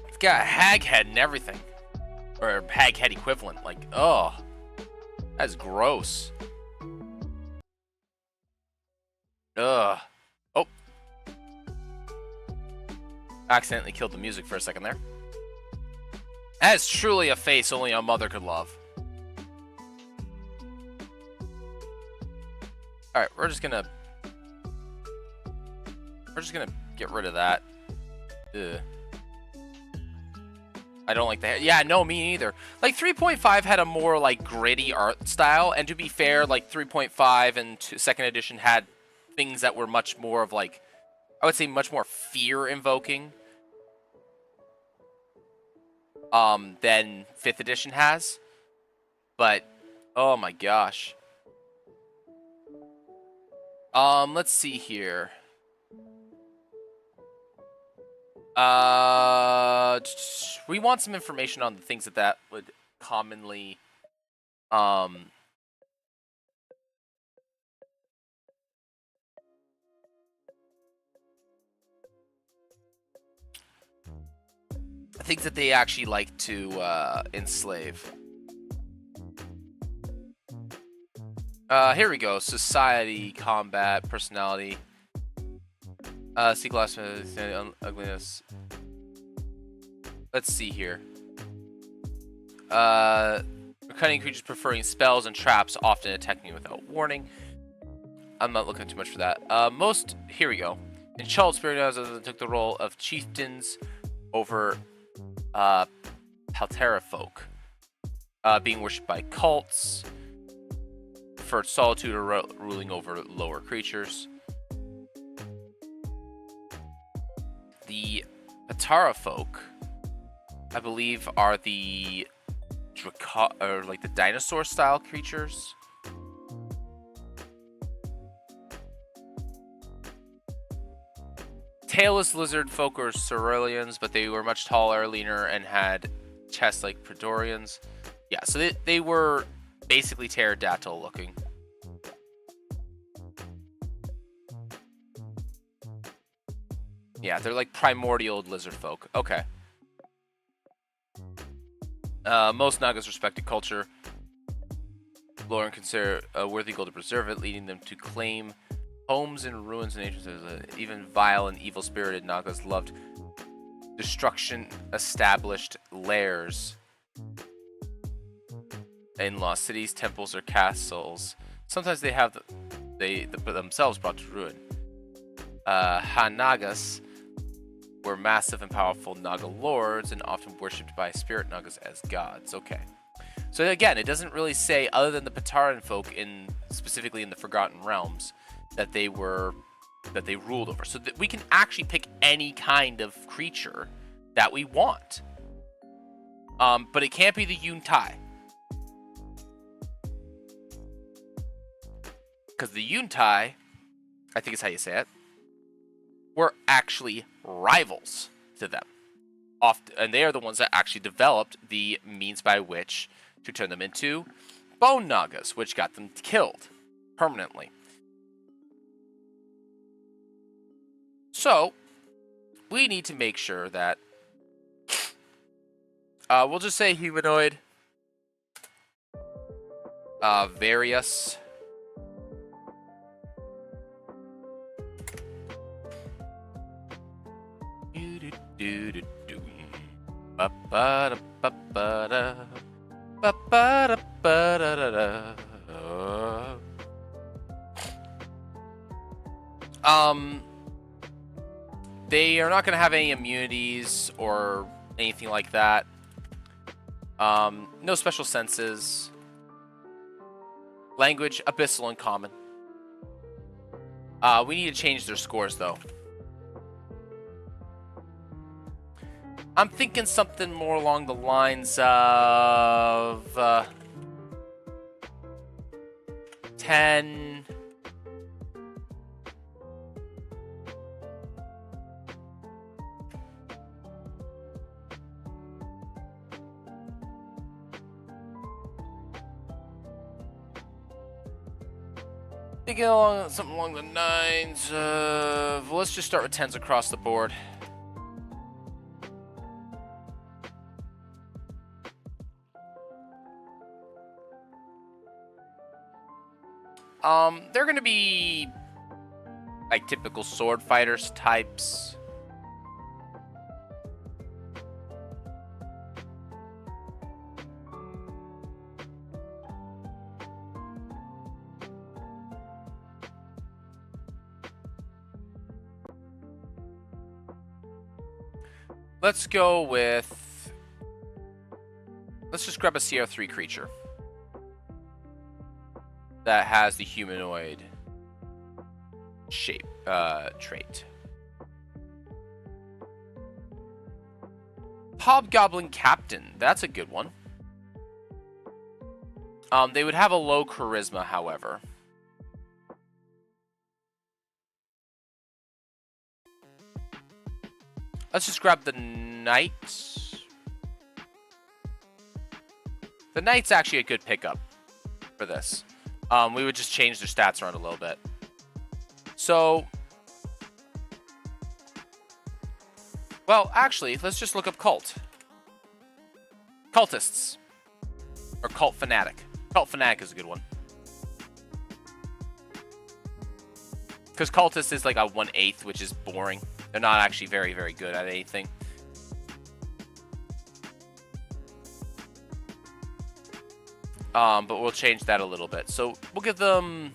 It's got a hag head and everything. Or hag head equivalent. Like, oh. That's gross. Ugh. Oh. Accidentally killed the music for a second there. That is truly a face only a mother could love. Alright, we're just gonna get rid of that. Ugh. I don't like that. Yeah, no, me either. Like 3.5 had a more like gritty art style, and to be fair, like 3.5 and second edition had things that were much more of like, I would say much more fear invoking than 5th edition has. But oh my gosh. Let's see here. We want some information on the things that would commonly things that they actually like to enslave. Here we go. Society, combat, personality. See glass, ugliness. Let's see here. Cunning creatures preferring spells and traps, often attacking without warning. I'm not looking too much for that. Here we go. In Child Spirit took the role of chieftains over Paltera folk, being worshipped by cults, preferred solitude or ruling over lower creatures. The Patara folk, I believe, are the like the dinosaur style creatures. Tailless lizard folk are Ceruleans, but they were much taller, leaner, and had chests like Predorians. Yeah, so they were basically pterodactyl looking. Yeah, they're like primordial lizard folk. Okay. Most Nagas respected culture. Lore and consider a worthy goal to preserve it, leading them to claim homes and ruins and nations. Even vile and evil-spirited Nagas loved destruction, established lairs in lost cities, temples, or castles. Sometimes they have themselves brought to ruin. Hanagas were massive and powerful Naga lords and often worshipped by spirit Nagas as gods. Okay. So again, it doesn't really say, other than the Pataran folk specifically in the Forgotten Realms, that they ruled over. So that we can actually pick any kind of creature that we want. But it can't be the Yuntai. Because the Yuntai I think is how you say it, were actually rivals to them. And they are the ones that actually developed the means by which to turn them into bone nagas, which got them killed permanently. So, we need to make sure that we'll just say humanoid, various they are not going to have any immunities or anything like that. No special senses. Language, abyssal and common. We need to change their scores, though. I'm thinking something more along the lines of 10. Thinking along something along the lines of, let's just start with 10s across the board. They're going to be like typical sword fighters types. Let's go with, let's just grab a CR3 creature that has the humanoid shape trait. Hobgoblin Captain, that's a good one. They would have a low charisma, however. Let's just grab the Knight. The Knight's actually a good pickup for this. We would just change their stats around a little bit. So, well, actually, let's just look up cult. Cultists. Or cult fanatic. Cult fanatic is a good one. Because cultist is like a 1/8, which is boring. They're not actually very, very good at anything. But we'll change that a little bit. So we'll give them...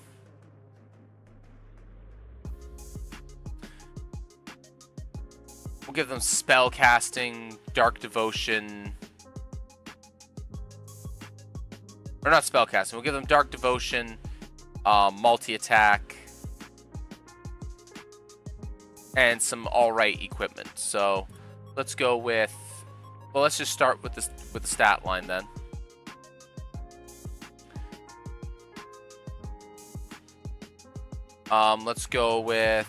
We'll give them spell casting, dark devotion... Or not spell casting. We'll give them dark devotion, multi-attack, and some alright equipment. So let's go with... Well, let's just start with the stat line then. Let's go with...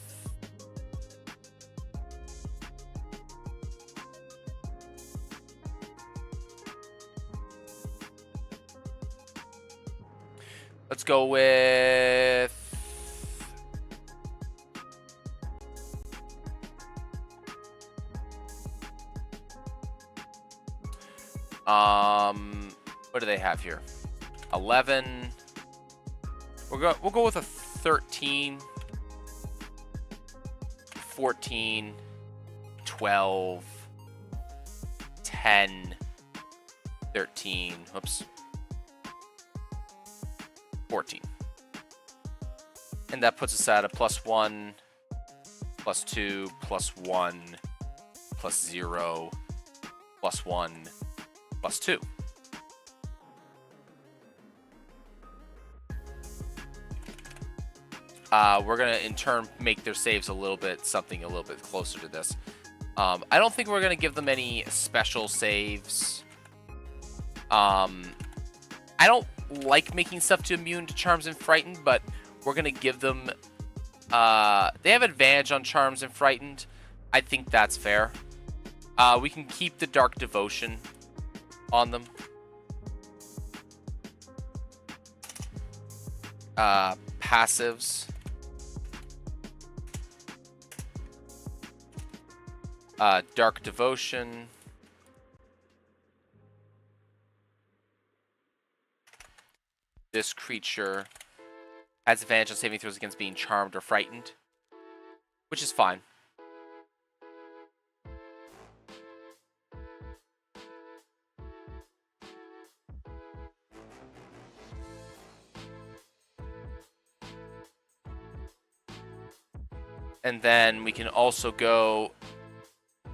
Let's go with... What do they have here? 11. We'll go with a 13, 14, 12, 10, 13, whoops, 14. And that puts us at a +1, +2, +1, +0, +1, +2. We're going to, in turn, make their saves a little bit closer to this. I don't think we're going to give them any special saves. I don't like making stuff to immune to charms and frightened, but we're going to give them They have advantage on charms and frightened. I think that's fair. We can keep the dark devotion on them. Passives. Dark devotion. This creature has advantage on saving throws against being charmed or frightened, which is fine. And then we can also go,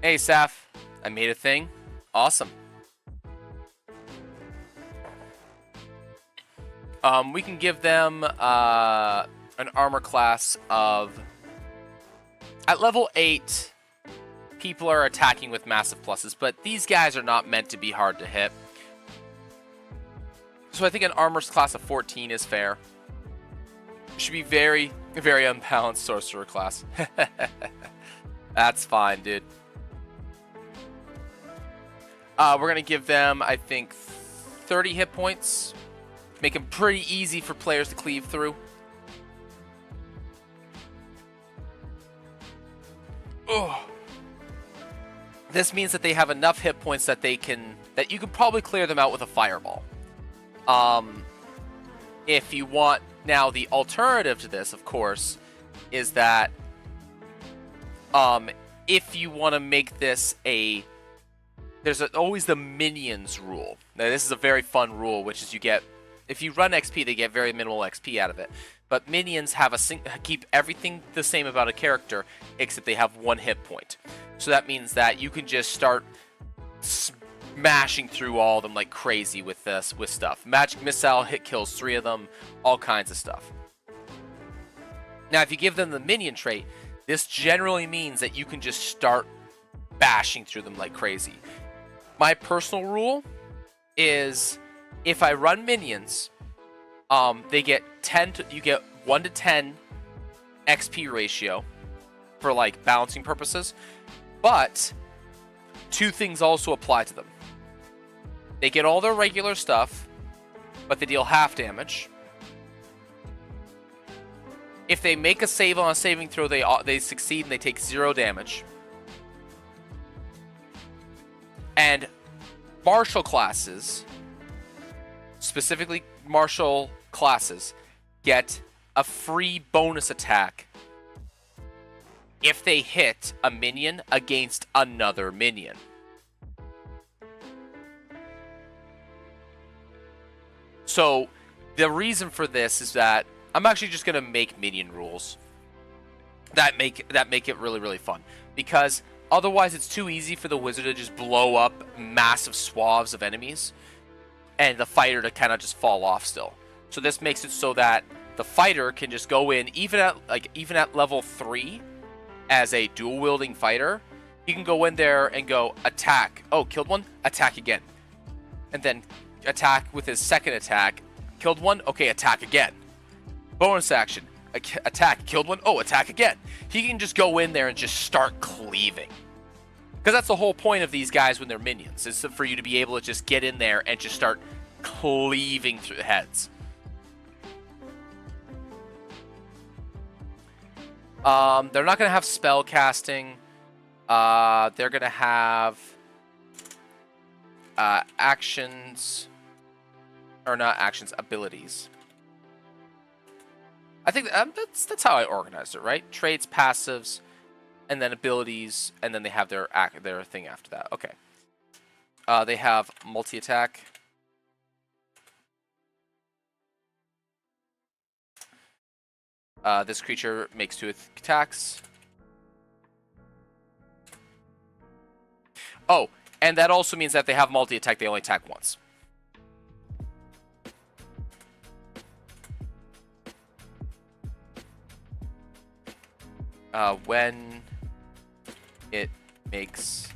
hey, Saf, I made a thing. Awesome. We can give them an armor class of... At level 8, people are attacking with massive pluses, but these guys are not meant to be hard to hit. So I think an armor's class of 14 is fair. Should be very, very unbalanced sorcerer class. That's fine, dude. We're going to give them, I think, 30 hit points. Make them pretty easy for players to cleave through. Oh. This means that they have enough hit points that you can probably clear them out with a fireball. If you want, now the alternative to this, of course, is that if you want to make this there's always the minions rule. Now this is a very fun rule, which is if you run XP, they get very minimal XP out of it. But minions keep everything the same about a character, except they have 1 hit point. So that means that you can just start smashing through all of them like crazy with stuff. Magic Missile kills 3 of them, all kinds of stuff. Now, if you give them the minion trait, this generally means that you can just start bashing through them like crazy. My personal rule is, if I run minions, you get 1 to 10 XP ratio for like balancing purposes, but 2 things also apply to them. They get all their regular stuff, but they deal half damage. If they make a save on a saving throw, they succeed and they take 0 damage. And martial classes, specifically martial classes, get a free bonus attack if they hit a minion against another minion. So the reason for this is that I'm actually just going to make minion rules that make it really, really fun, because otherwise it's too easy for the wizard to just blow up massive swaths of enemies and the fighter to kind of just fall off still. So this makes it so that the fighter can just go in, even at level 3 as a dual wielding fighter, he can go in there and go attack. Oh, killed one, attack again. And then attack with his second attack. Killed one, okay, attack again. Bonus action, attack, killed one, oh, attack again. He can just go in there and just start cleaving. Because that's the whole point of these guys when they're minions, is for you to be able to just get in there and just start cleaving through heads. They're not going to have spell casting. They're going to have actions, or not actions, abilities. I think that's how I organized it, right? Traits, passives, and then abilities, and then they have their thing after that. Okay. They have multi-attack. This creature makes 2 attacks. Oh, and that also means that they have multi-attack, they only attack once. When it makes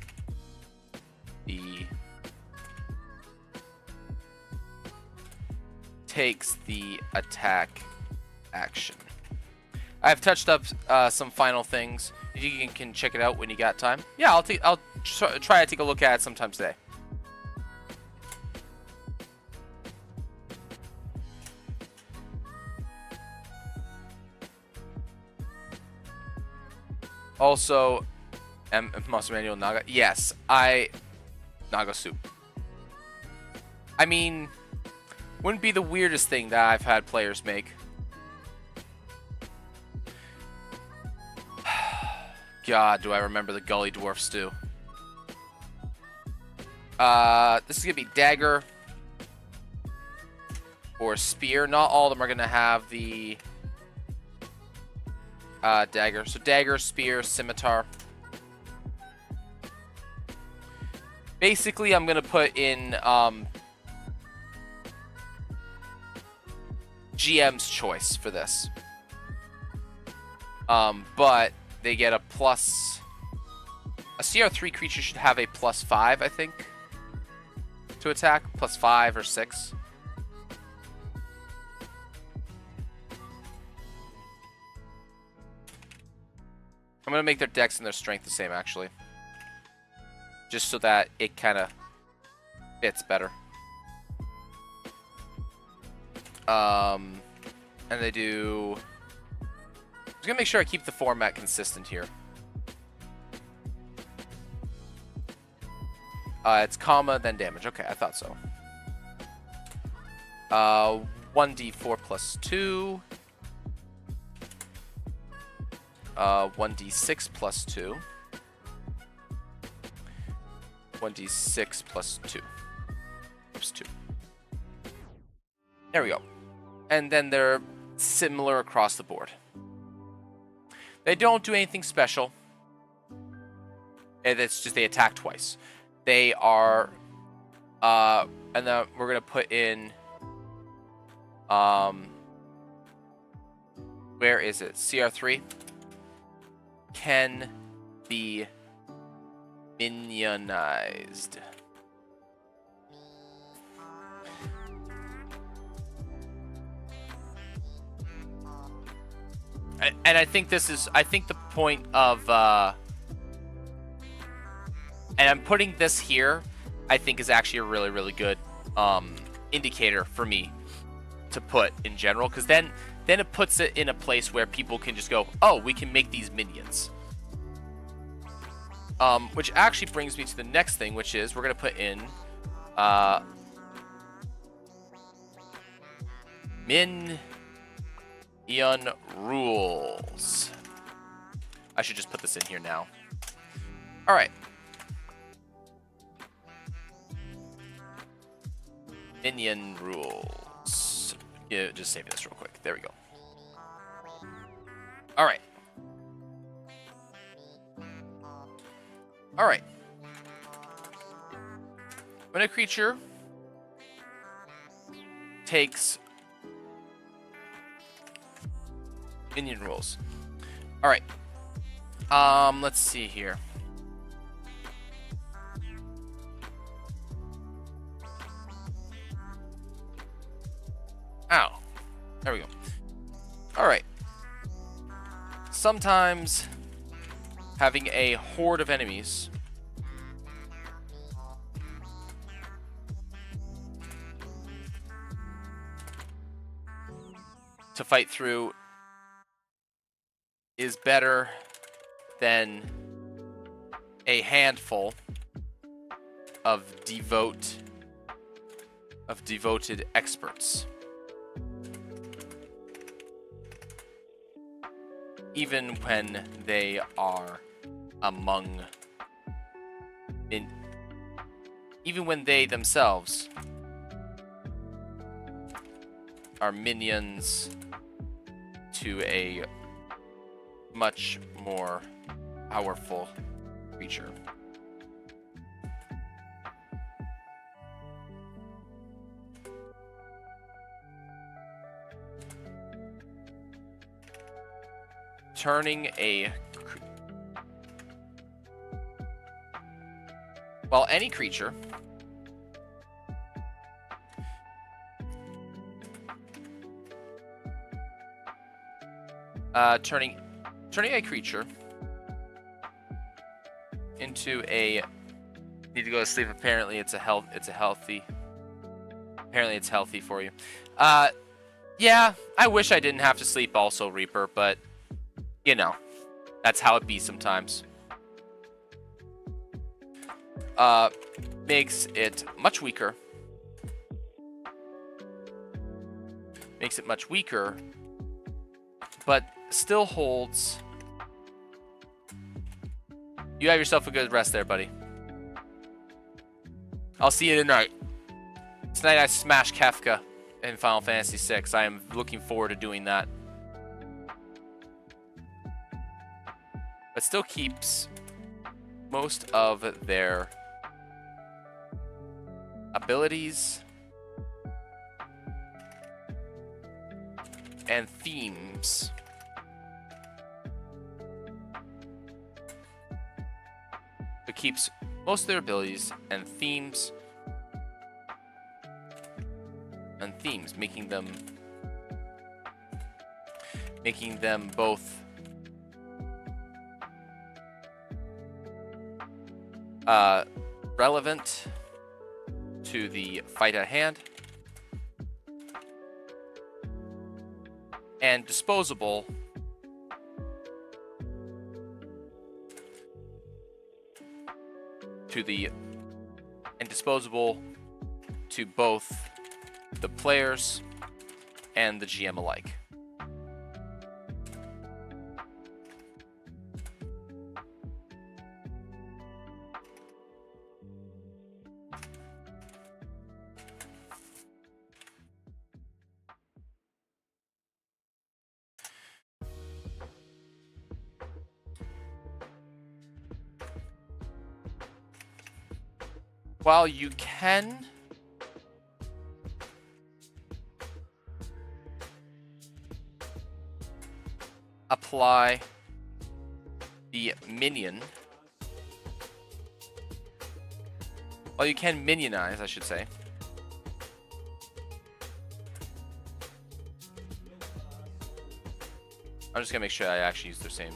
takes the attack action. I've touched up some final things. You can check it out when you got time. Yeah, I'll try to take a look at it sometime today. Also, Monster Manual Naga. Yes, Naga soup. I mean, wouldn't be the weirdest thing that I've had players make. God, do I remember the Gully Dwarf stew. This is going to be dagger or spear. Not all of them are going to have the dagger. So dagger, spear, scimitar. Basically, I'm going to put in GM's choice for this. But they get a plus... A CR3 creature should have a +5, I think, to attack. +5 or 6. I'm going to make their dex and their strength the same, actually. Just so that it kind of fits better. And they do... I'm going to make sure I keep the format consistent here. It's comma, then damage. Okay, I thought so. 1d4 plus 2. 1d6 plus 2. 1d6 plus 2. Oops, 2. There we go. And then they're similar across the board. They don't do anything special. And it's just they attack twice. They are, and then we're gonna put in, where is it? CR3 can be minionized. And I think this is, I think the point of, and I'm putting this here, I think is actually a really, really good indicator for me to put in general, because then it puts it in a place where people can just go, oh, we can make these minions. Which actually brings me to the next thing, which is we're going to put in minion rules. I should just put this in here now. All right. Minion rules. Yeah, just saving this real quick. There we go. All right. All right. When a creature takes minion rules. All right. Let's see here. Ow. There we go. All right. Sometimes having a horde of enemies to fight through is better than a handful of devoted experts. Even when they are even when they themselves are minions to a much more powerful creature. Turning a... Well, any creature Turning a creature into a. Need to go to sleep. Apparently, it's healthy. Apparently, it's healthy for you. Yeah, I wish I didn't have to sleep also, Reaper, but you know, that's how it be sometimes. Makes it much weaker. Makes it much weaker, but still holds. You have yourself a good rest there, buddy. I'll see you tonight. Tonight I smash Kefka in Final Fantasy VI. I am looking forward to doing that. But still keeps most of their abilities and themes. It keeps most of their abilities and themes, making them both relevant to the fight at hand and disposable to both the players and the GM alike. While you can apply the minion, while you can minionize, I should say, I'm just gonna make sure I actually use their same.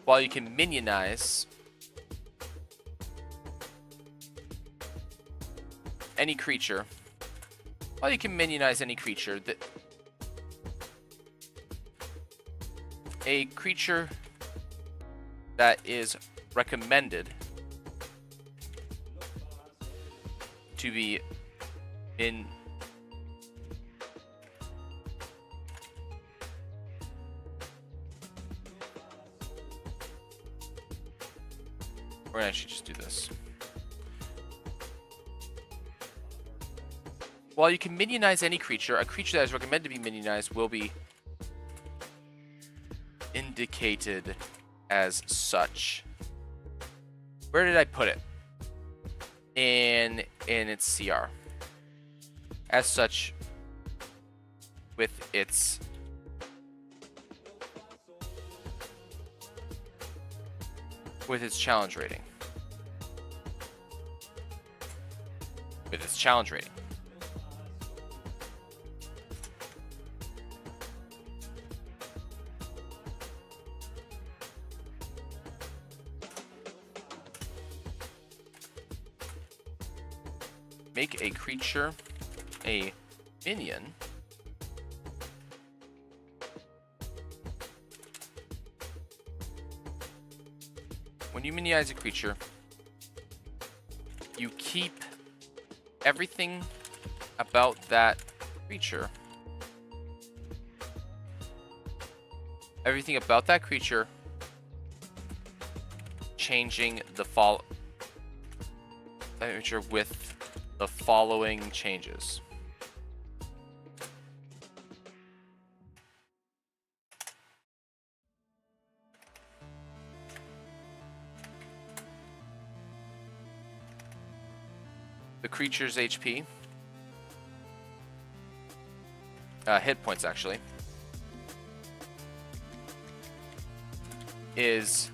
While you can minionize any creature, a creature that is recommended to be in we're gonna actually just do this. While you can minionize any creature, a creature that is recommended to be minionized will be indicated as such. Where did I put it? In its CR. As such, with its challenge rating. Make a creature a minion when you minionize a creature, you keep everything about that creature. Changing the creature with the following changes. The creature's HP, hit points actually, is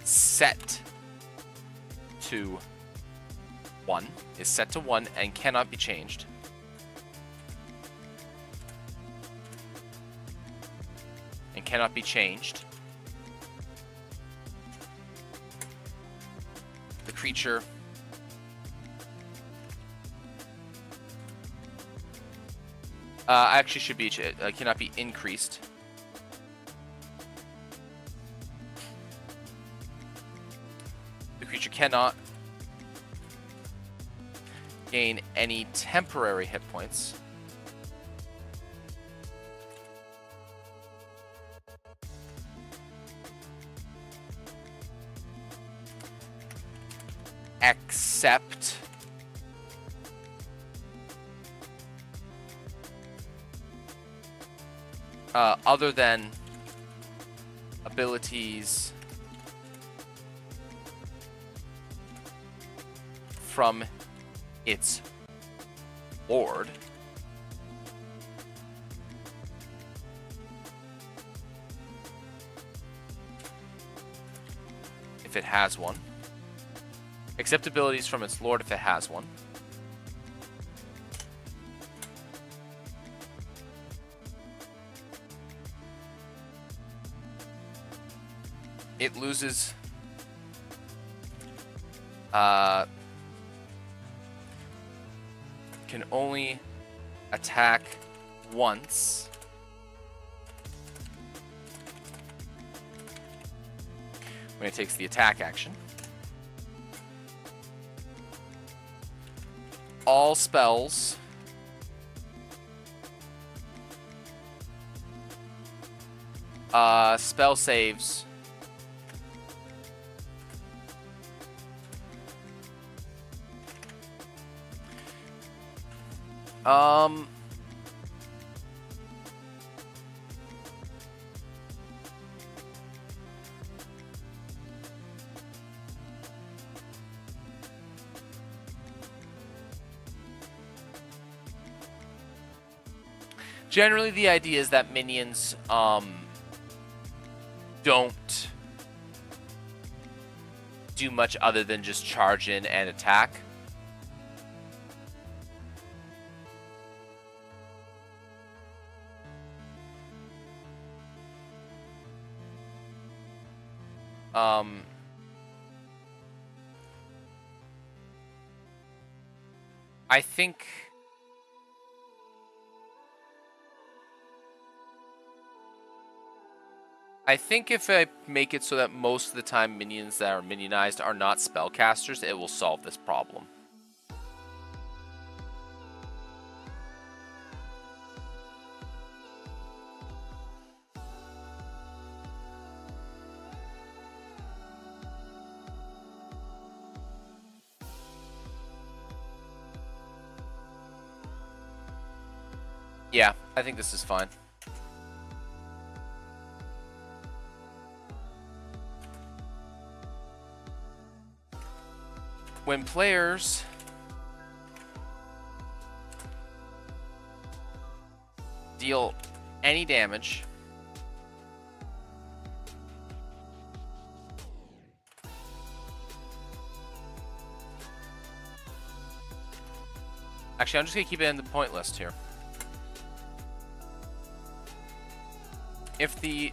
set to 1 is set to 1 and cannot be changed. And cannot be changed. The creature actually should be cannot be increased. The creature cannot gain any temporary hit points. Except other than abilities from its lord. If it has one. Except abilities from its lord if it has one. It loses can only attack once. When it takes the attack action. All spells spell saves generally the idea is that minions don't do much other than just charge in and attack. I think if I make it so that most of the time minions that are minionized are not spellcasters, it will solve this problem. Yeah, I think this is fine. When players deal any damage actually, I'm just going to keep it in the point list here. If the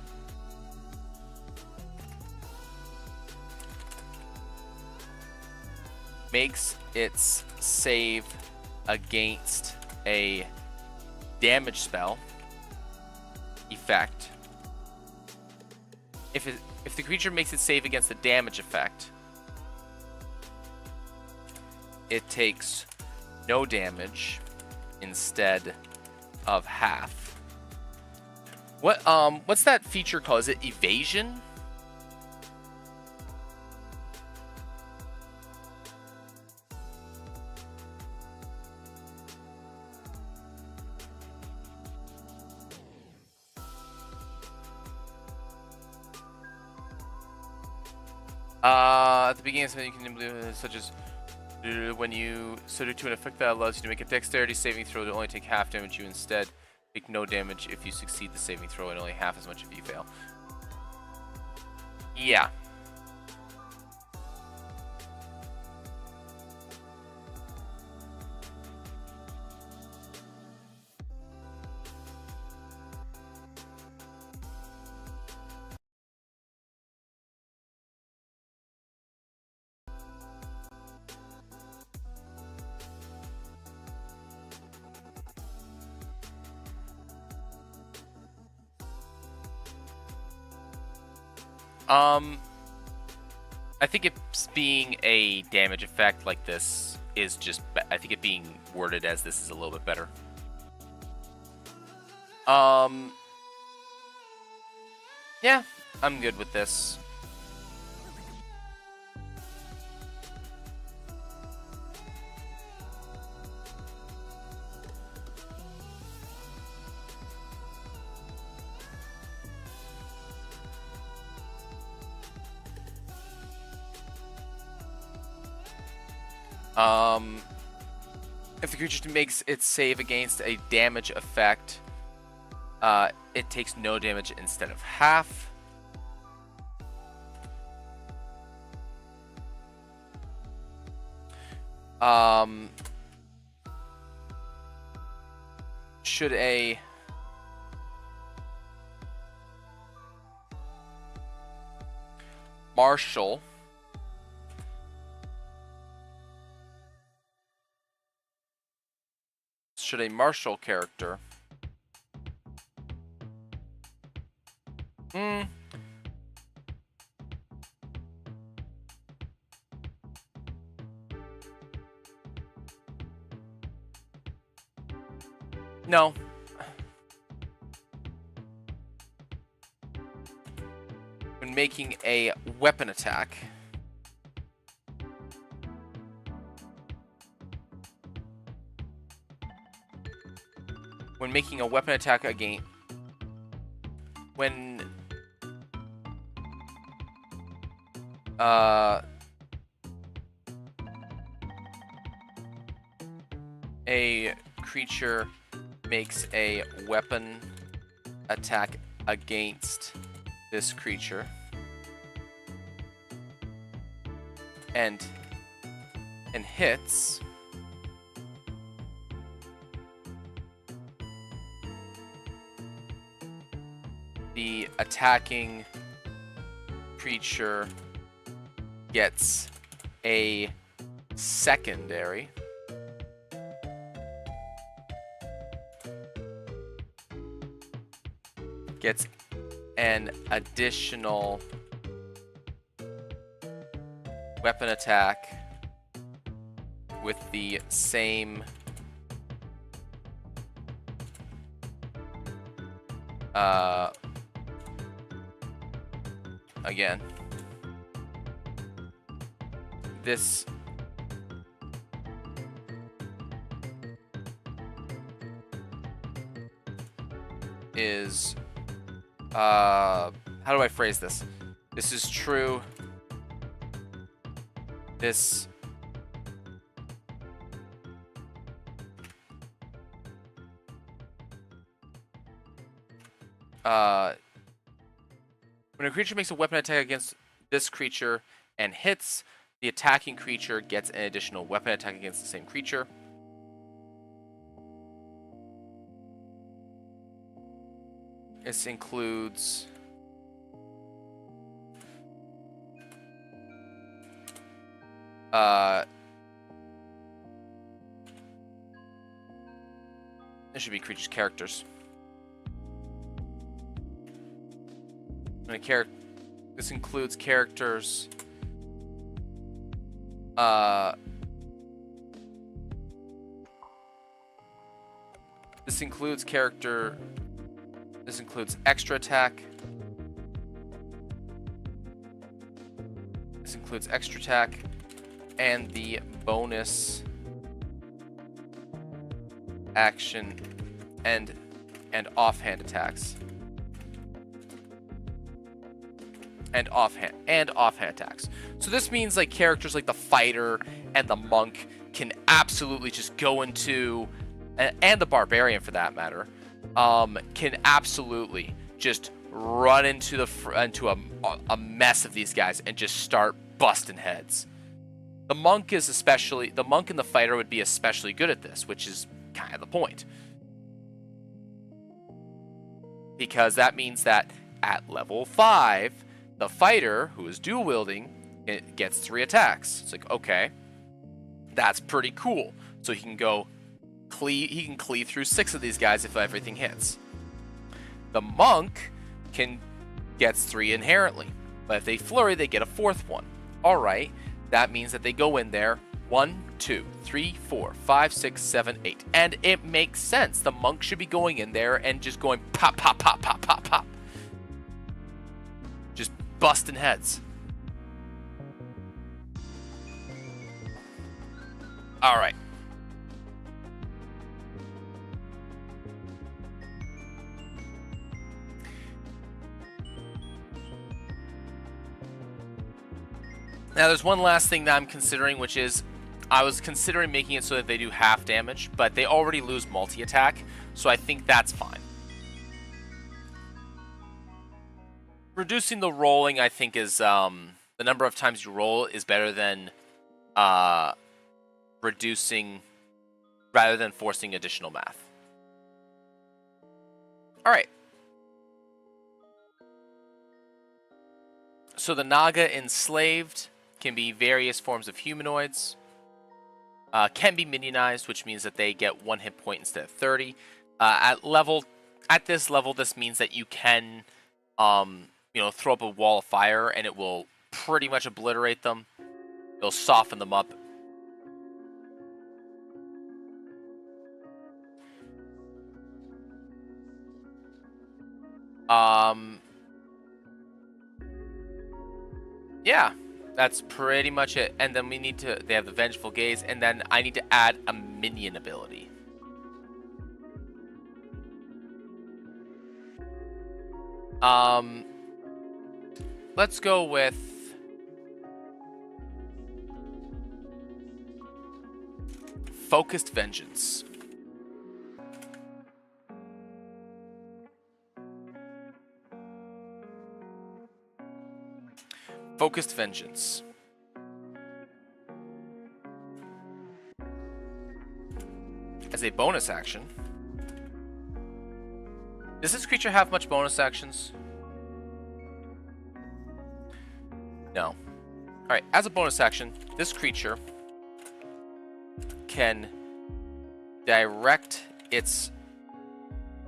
makes its save against a damage spell effect, if the creature makes it save against the damage effect, it takes no damage instead of half. What's that feature called? Is it evasion? At the beginning of something you can do, such as when you set it to an effect that allows you to make a dexterity saving throw to only take half damage, you instead take no damage if you succeed the saving throw and only half as much if you fail. Yeah. I think it's being a damage effect like this is just, I think it being worded as this is a little bit better. Yeah, I'm good with this. If the creature makes its save against a damage effect, it takes no damage instead of half. Should a marshal character no. When making a weapon attack, against when a creature makes a weapon attack against this creature and hits, the attacking creature gets a secondary gets an additional weapon attack with the same again, this is how do I phrase this? This is true. This when a creature makes a weapon attack against this creature and hits, the attacking creature gets an additional weapon attack against the same creature. This includes this should be creatures' characters. This includes characters this includes extra attack. This includes extra attack and the bonus action and offhand attacks. And offhand attacks. So this means like characters like the fighter and the monk can absolutely just go into, and the barbarian for that matter, can absolutely just run into a mess of these guys and just start busting heads. The monk and the fighter would be especially good at this, which is kind of the point. Because that means that at level 5, the fighter, who is dual wielding, it gets 3 attacks. It's like, okay, that's pretty cool. So he can cleave through 6 of these guys if everything hits. The monk gets 3 inherently. But if they flurry, they get a 4th one. Alright, that means that they go in there 1, 2, 3, 4, 5, 6, 7, 8. And it makes sense. The monk should be going in there and just going pop, pop, pop, pop, pop, pop. Just busting heads. Alright. Now there's one last thing that I'm considering, which is I was considering making it so that they do half damage, but they already lose multi-attack, so I think that's fine. Reducing the rolling, I think, is the number of times you roll is better than reducing rather than forcing additional math. All right. So the Naga enslaved can be various forms of humanoids. Can be minionized, which means that they get 1 hit point instead of 30. At this level, this means that you can, throw up a wall of fire and it will pretty much obliterate them. It'll soften them up. Yeah, that's pretty much it. And then they have the Vengeful Gaze, and then I need to add a minion ability. Let's go with Focused Vengeance. Focused Vengeance. As a bonus action. Does this creature have much bonus actions? No. Alright, as a bonus action, this creature can direct its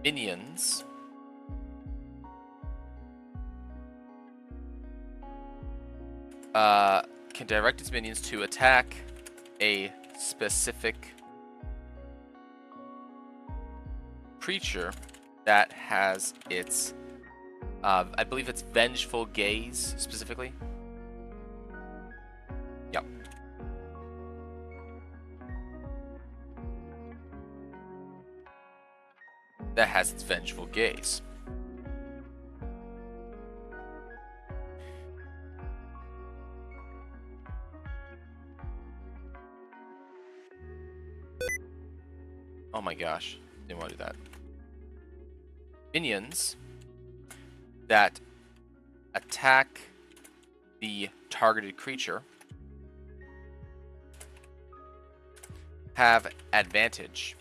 minions to attack a specific creature that has its, I believe it's Vengeful Gaze specifically. Yep. That has its Vengeful Gaze. Oh my gosh, didn't want to do that. Minions that attack the targeted creature have advantage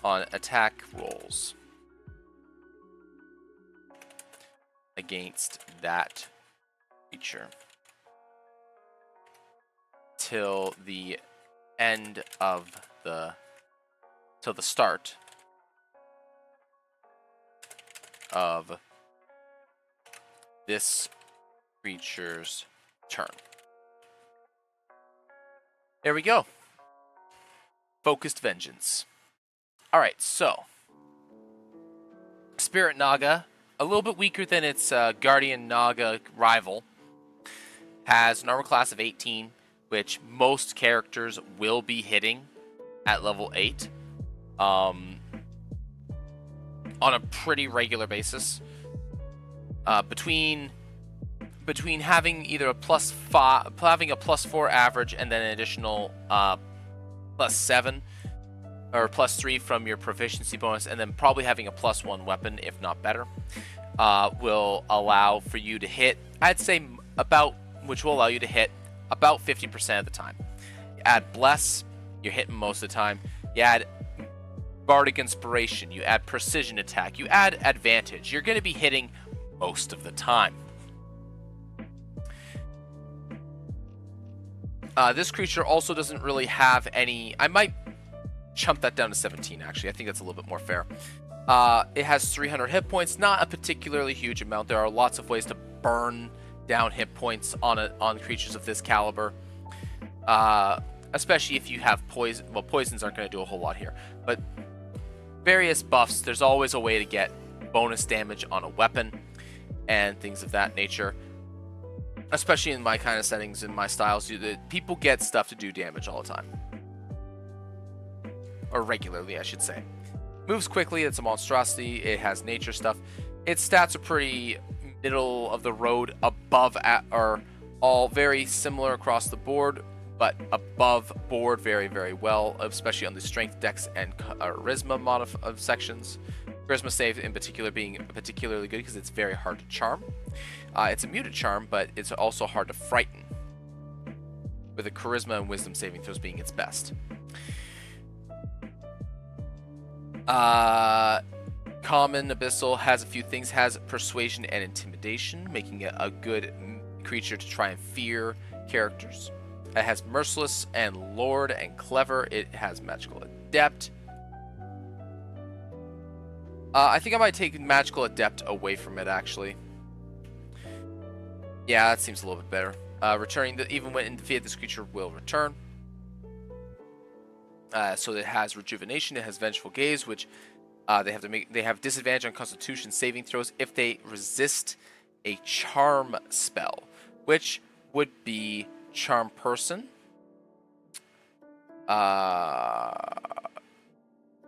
on attack rolls against that creature till the end of till the start of this creature's turn. There we go. Focused Vengeance. Alright, so Spirit Naga, a little bit weaker than its Guardian Naga rival, has an armor class of 18, which most characters will be hitting at level 8 on a pretty regular basis. Between having either a having a +4 average and then an additional +7 or +3 from your proficiency bonus, and then probably having a +1 weapon, if not better, will allow for you to hit, I'd say which will allow you to hit about 50% of the time. You add Bless, you're hitting most of the time. You add Bardic Inspiration, you add Precision Attack, you add Advantage. You're going to be hitting most of the time. This creature also doesn't really have any... I might chump that down to 17, actually. I think that's a little bit more fair. It has 300 hit points, not a particularly huge amount. There are lots of ways to burn down hit points on creatures of this caliber, especially if you have poison. Well, poisons aren't going to do a whole lot here, but various buffs. There's always a way to get bonus damage on a weapon and things of that nature. Especially in my kind of settings, in my styles, people get stuff to do damage all the time, or regularly, I should say. Moves quickly. It's a monstrosity. It has nature stuff. Its stats are pretty middle of the road, above are all very similar across the board, but above board very, very well, especially on the strength, dex, and charisma sections. Charisma save in particular being particularly good because it's very hard to charm. It's immune to charm, but it's also hard to frighten, with the charisma and wisdom saving throws being its best. Common Abyssal has a few things. Has persuasion and intimidation, making it a good creature to try and fear characters. It has merciless and lord and clever. It has magical adept. I think I might take magical adept away from it, actually. Yeah, that seems a little bit better. Returning even when in defeat, this creature will return. So it has rejuvenation. It has vengeful gaze, which they have disadvantage on Constitution saving throws if they resist a charm spell, which would be Charm Person,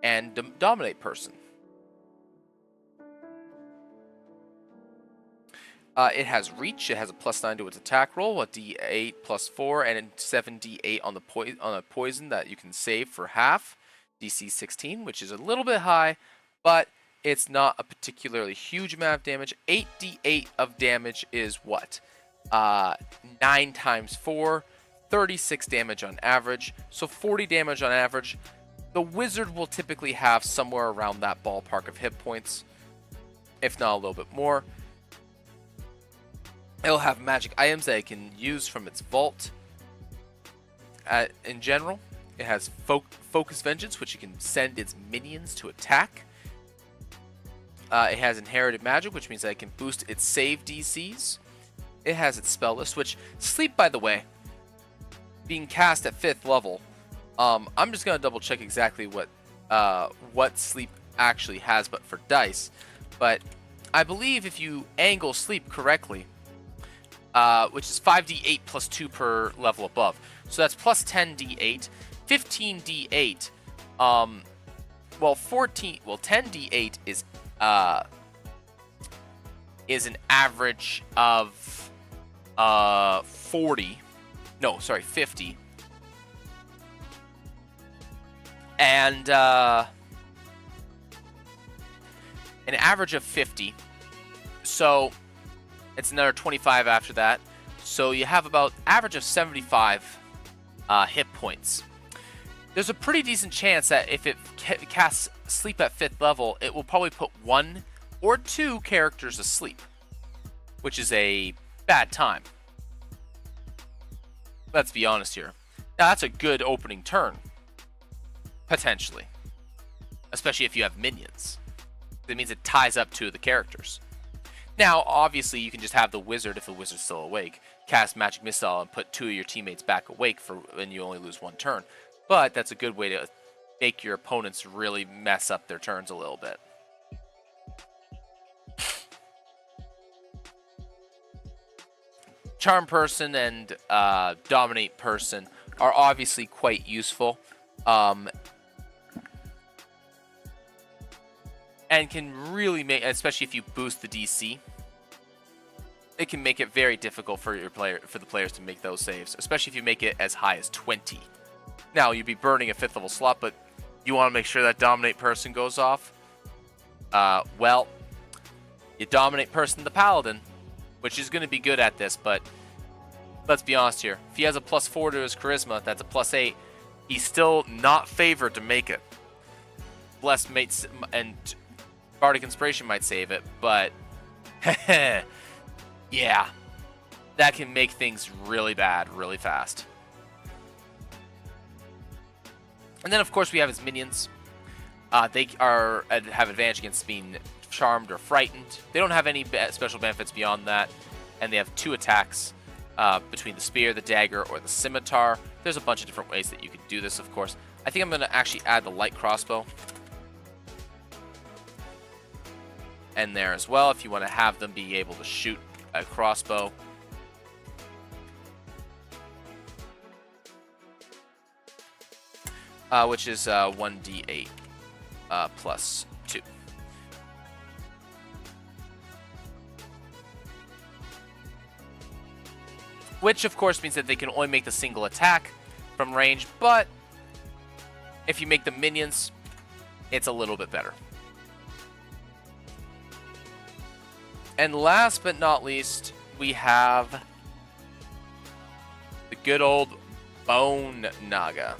and Dominate Person. It has reach. It has a +9 to its attack roll, a D8 +4, and a 7d8 on a poison that you can save for half. DC 16, which is a little bit high, but it's not a particularly huge amount of damage. 8d8 of damage is what? 9 times 4, 36 damage on average. So 40 damage on average. The wizard will typically have somewhere around that ballpark of hit points, if not a little bit more. It'll have magic items that it can use from its vault. In general, it has Focus Vengeance, which it can send its minions to attack. It has Inherited Magic, which means that it can boost its save DCs. It has its spell list, which Sleep, by the way, being cast at 5th level. I'm just gonna double check exactly what Sleep actually has, but for dice. But I believe if you angle Sleep correctly, which is 5d8 plus 2 per level above. So that's plus 10d8, 15d8. 10d8 is an average of 50. And an average of 50. So it's another 25 after that. So you have about average of 75 hit points. There's a pretty decent chance that if it casts Sleep at 5th level, it will probably put 1 or 2 characters asleep, which is a bad time. Let's be honest here. Now that's a good opening turn, potentially, especially if you have minions. That means it ties up 2 of the characters. Now, obviously, you can just have the wizard, if the wizard's still awake, cast Magic Missile and put 2 of your teammates back awake and you only lose 1 turn. But that's a good way to make your opponents really mess up their turns a little bit. Charm Person and Dominate Person are obviously quite useful. And can really make, especially if you boost the DC, it can make it very difficult for the players to make those saves, especially if you make it as high as 20. Now, you'd be burning a 5th level slot, but you want to make sure that Dominate Person goes off. Well, you Dominate Person the Paladin, which is going to be good at this, but let's be honest here. If he has a +4 to his Charisma, that's a +8. He's still not favored to make it. Blessed mates and Bardic Inspiration might save it, but yeah, that can make things really bad really fast. And then, of course, we have his minions. They have advantage against being charmed or frightened. They don't have any special benefits beyond that, and they have 2 attacks between the spear, the dagger, or the scimitar. There's a bunch of different ways that you could do this, of course. I think I'm going to actually add the light crossbow in there as well, if you want to have them be able to shoot a crossbow. Which is 1d8 plus 2. Which, of course, means that they can only make the single attack from range, but if you make them minions, it's a little bit better. And last but not least, we have the good old Bone Naga.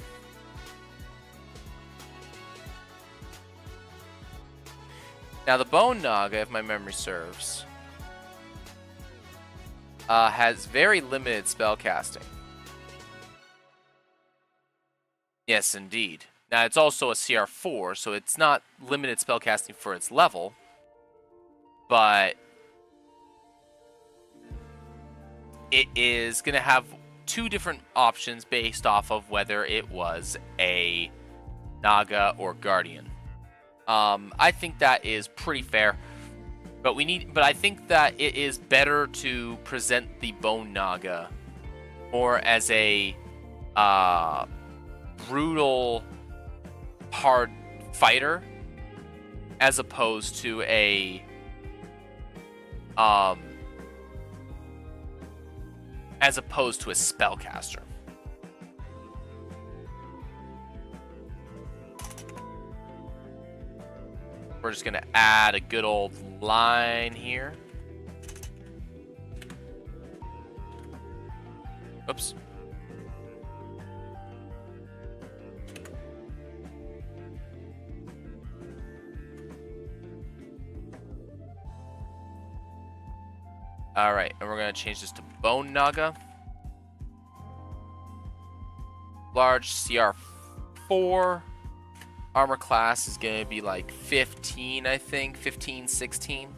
Now, the Bone Naga, if my memory serves, has very limited spellcasting. Yes, indeed. Now, it's also a CR4, so it's not limited spellcasting for its level, but it is going to have 2 different options based off of whether it was a Naga or Guardian. I think that is pretty fair. But I think that it is better to present the Bone Naga more as a brutal, hard fighter, as opposed to a spellcaster. We're just going to add a good old line here. Oops. All right, and we're going to change this to Bone Naga. Large CR4. Armor class is going to be like 15, I think. 15, 16.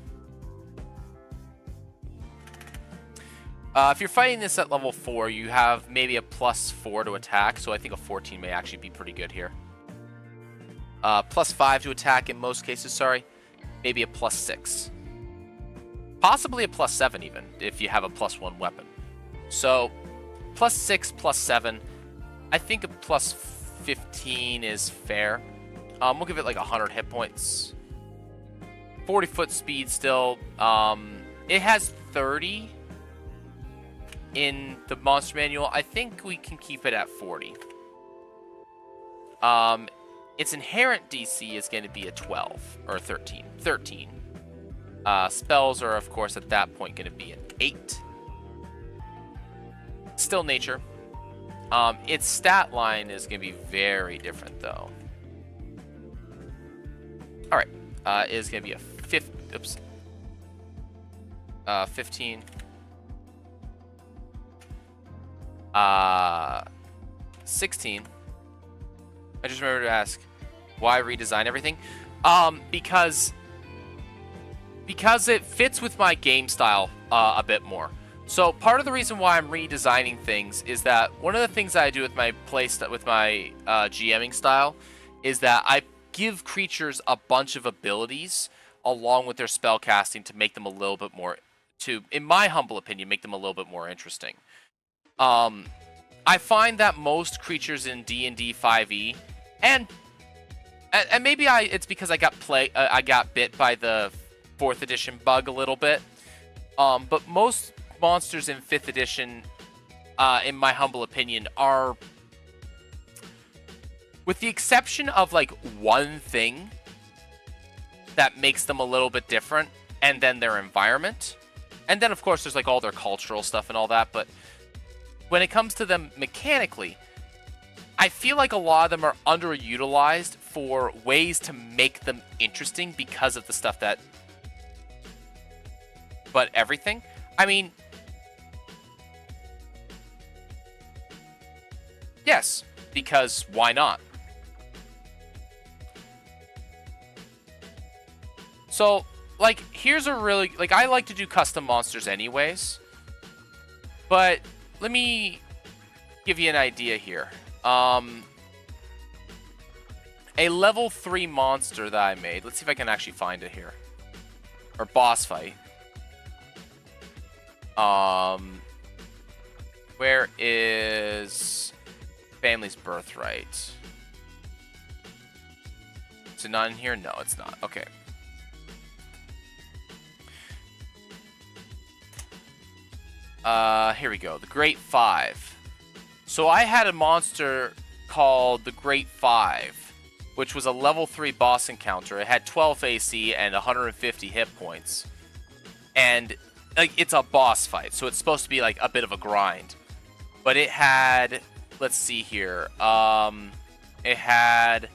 If you're fighting this at level 4, you have maybe a +4 to attack, so I think a 14 may actually be pretty good here. +5 to attack in most cases, sorry. Maybe a +6. Possibly a +7 even, if you have a +1 weapon. So, +6, +7. I think a +15 is fair. We'll give it like 100 hit points. 40-foot speed still. It has 30 in the monster manual. I think we can keep it at 40. Its inherent DC is going to be a 12 or 13. 13. Spells are, of course, at that point going to be an 8. Still nature. Its stat line is going to be very different, though. All right, it is going to be a 15. 16. I just remembered to ask, why redesign everything? Because it fits with my game style a bit more. So part of the reason why I'm redesigning things is that one of the things that I do with my GMing style is that I give creatures a bunch of abilities along with their spell casting to make them a little bit more, in my humble opinion, make them a little bit more interesting. I find that most creatures in D&D 5e, and maybe it's because I got bit by the 4th edition bug a little bit, but most monsters in 5th edition, in my humble opinion, are, with the exception of like one thing that makes them a little bit different, and then their environment, and then of course there's like all their cultural stuff and all that, but when it comes to them mechanically, I feel like a lot of them are underutilized for ways to make them interesting because of the stuff that... But everything? I mean... Yes, because why not? So, like, here's a really... Like, I like to do custom monsters anyways. But let me give you an idea here. A level 3 monster that I made. Let's see if I can actually find it here. Or boss fight. Where is Family's Birthright? Is it not in here? No, it's not. Okay. Here we go. The Great Five. So I had a monster called the Great Five, which was a level 3 boss encounter. It had 12 AC and 150 hit points. And like, it's a boss fight, so it's supposed to be like a bit of a grind. But it had, let's see here. It had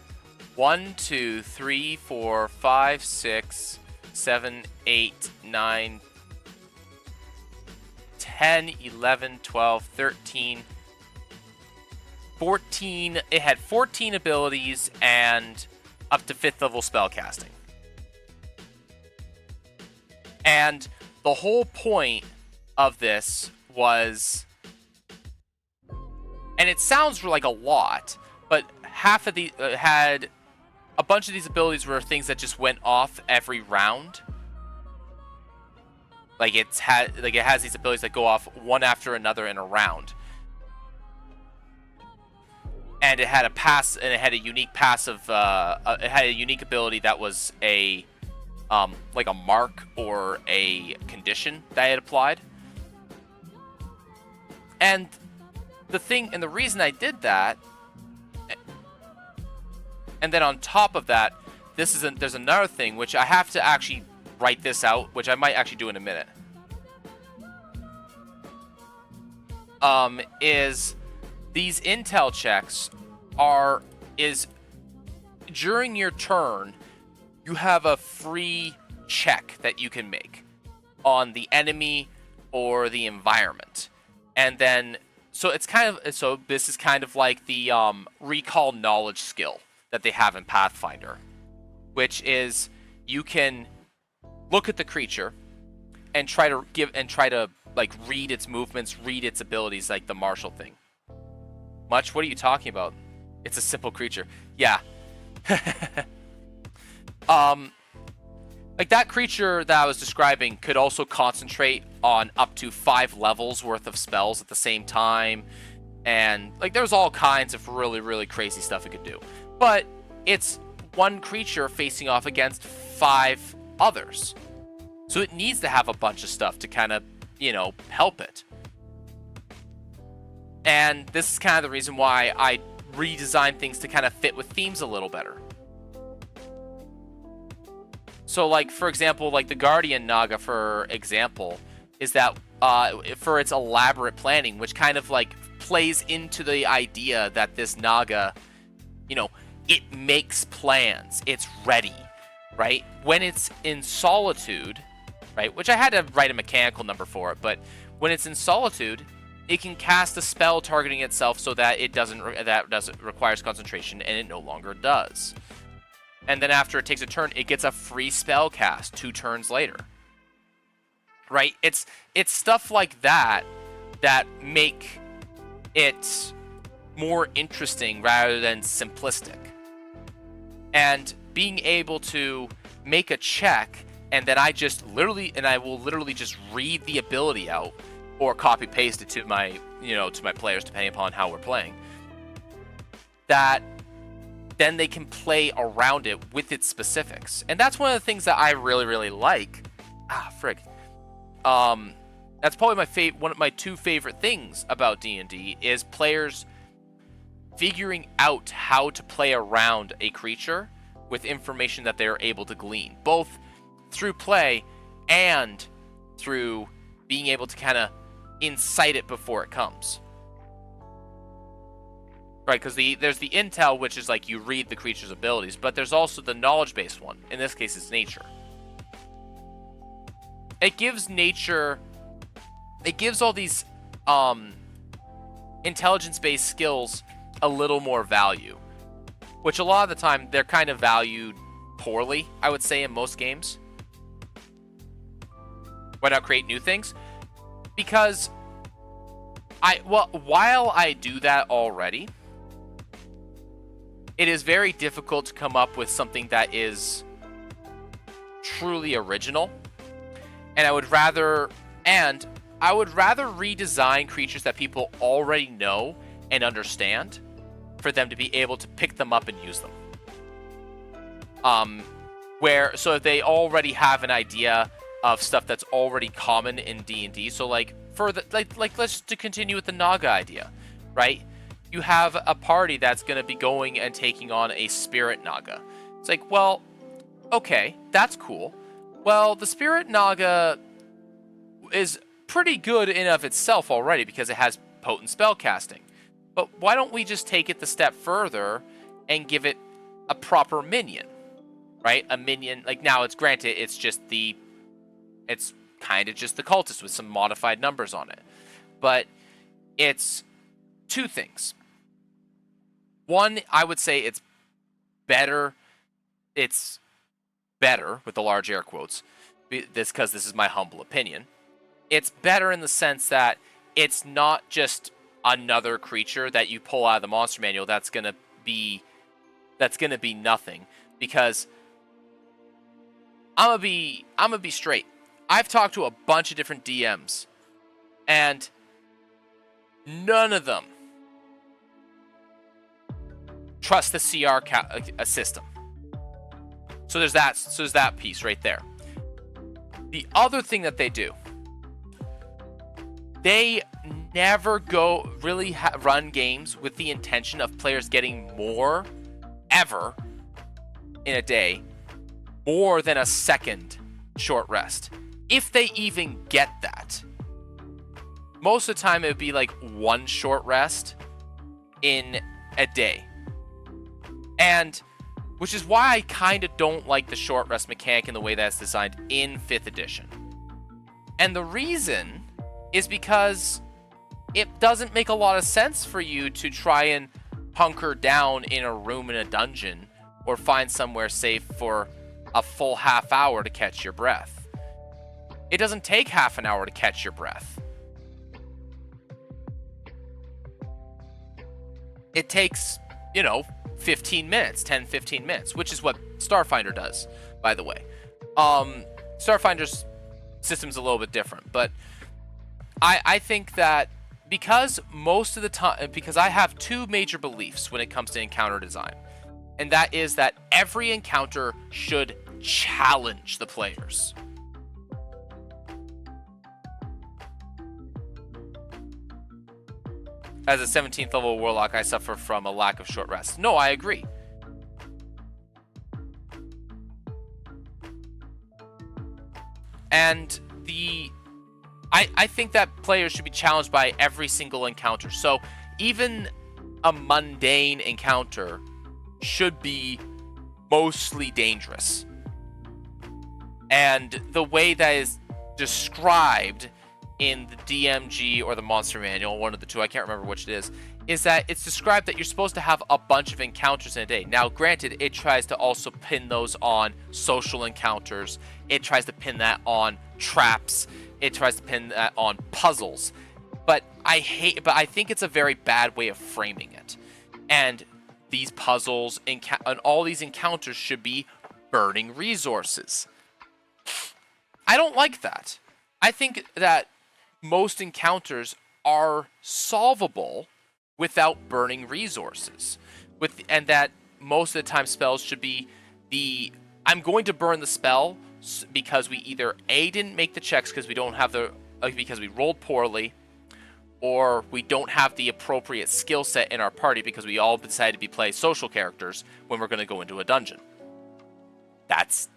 1, 2, 3, 4, 5, 6, 7, 8, 9, 10, 11, 12, 13, 14. It had 14 abilities and up to 5th level spellcasting. And the whole point of this was, and it sounds like a lot, but half of the had a bunch of these abilities were things that just went off every round. Like it has these abilities that go off one after another in a round. And it had a unique passive. It had a unique ability that was a like a mark or a condition that it applied. And the reason I did that, and then on top of that, there's another thing which I have to actually write this out, which I might actually do in a minute. Is these intel checks is during your turn, you have a free check that you can make on the enemy or the environment. And then, so this is kind of like the recall knowledge skill that they have in Pathfinder, which is you can look at the creature and try to like read its movements, read its abilities, like the martial thing. Much? What are you talking about? It's a simple creature. Yeah. Like that creature that I was describing could also concentrate on up to 5 levels worth of spells at the same time. And like there's all kinds of really, really crazy stuff it could do. But it's one creature facing off against 5 others. So it needs to have a bunch of stuff to kind of, help it. And this is kind of the reason why I redesigned things to kind of fit with themes a little better. So like, for example, like the Guardian Naga, for example, is that for its elaborate planning, which kind of like plays into the idea that this Naga, it makes plans, it's ready, right? When it's in solitude, right, which I had to write a mechanical number for it, but when it's in solitude, it can cast a spell targeting itself so that that requires concentration, and it no longer does. And then after it takes a turn, it gets a free spell cast 2 turns later. Right? It's stuff like that make it more interesting rather than simplistic. And being able to make a check, and then I will literally just read the ability out or copy paste it to my players, depending upon how we're playing. That then they can play around it with its specifics. And that's one of the things that I really, really like. That's probably one of my 2 favorite things about D&D is players figuring out how to play around a creature with information that they're able to glean, both through play and through being able to kind of incite it before it comes. Right, because there's the intel, which is like you read the creature's abilities, but there's also the knowledge-based one. In this case, it's nature. It gives all these intelligence-based skills a little more value, which a lot of the time they're kind of valued poorly, I would say, in most games. Why not create new things? Because while I do that already, it is very difficult to come up with something that is truly original. And I would rather redesign creatures that people already know and understand for them to be able to pick them up and use them. So if they already have an idea of stuff that's already common in D&D, so like let's to continue with the Naga idea, right? You have a party that's going to be going and taking on a spirit Naga. It's like, well, okay, that's cool. Well, the spirit Naga is pretty good in of itself already because it has potent spell casting. But why don't we just take it the step further and give it a proper minion, right? A minion, like now it's granted, it's kind of just the cultist with some modified numbers on it. But it's two things. One, I would say it's better with the large air quotes, because this is my humble opinion. It's better in the sense that it's not just another creature that you pull out of the monster manual that's gonna be nothing. Because I'm gonna be straight. I've talked to a bunch of different DMs, and none of them trust the CR system. So there's that piece right there. The other thing that they do, they never go really run games with the intention of players getting more ever in a day, more than a second short rest. If they even get that. Most of the time it would be like one short rest in a day. And which is why I kind of don't like the short rest mechanic in the way that's designed in 5th edition. And the reason is because it doesn't make a lot of sense for you to try and hunker down in a room in a dungeon or find somewhere safe for a full half hour to catch your breath. It doesn't take half an hour to catch your breath. It takes, 15 minutes, 10, 15 minutes, which is what Starfinder does, by the way. Starfinder's system's a little bit different, but I think that because most of the time, because I have two major beliefs when it comes to encounter design, and that is that every encounter should challenge the players. As a 17th level warlock, I suffer from a lack of short rest. No, I agree. And I think that players should be challenged by every single encounter. So even a mundane encounter should be mostly dangerous. And the way that is described in the DMG or the Monster Manual, one of the two, I can't remember which it is that it's described that you're supposed to have a bunch of encounters in a day. Now, granted, it tries to also pin those on social encounters. It tries to pin that on traps. It tries to pin that on puzzles. But I think it's a very bad way of framing it. And these puzzles and all these encounters should be burning resources. I don't like that. I think that most encounters are solvable without burning resources. And that most of the time spells should be I'm going to burn the spell because we either A, didn't make the checks because we don't have because we rolled poorly, or we don't have the appropriate skill set in our party because we all decided to play social characters when we're going to go into a dungeon. That's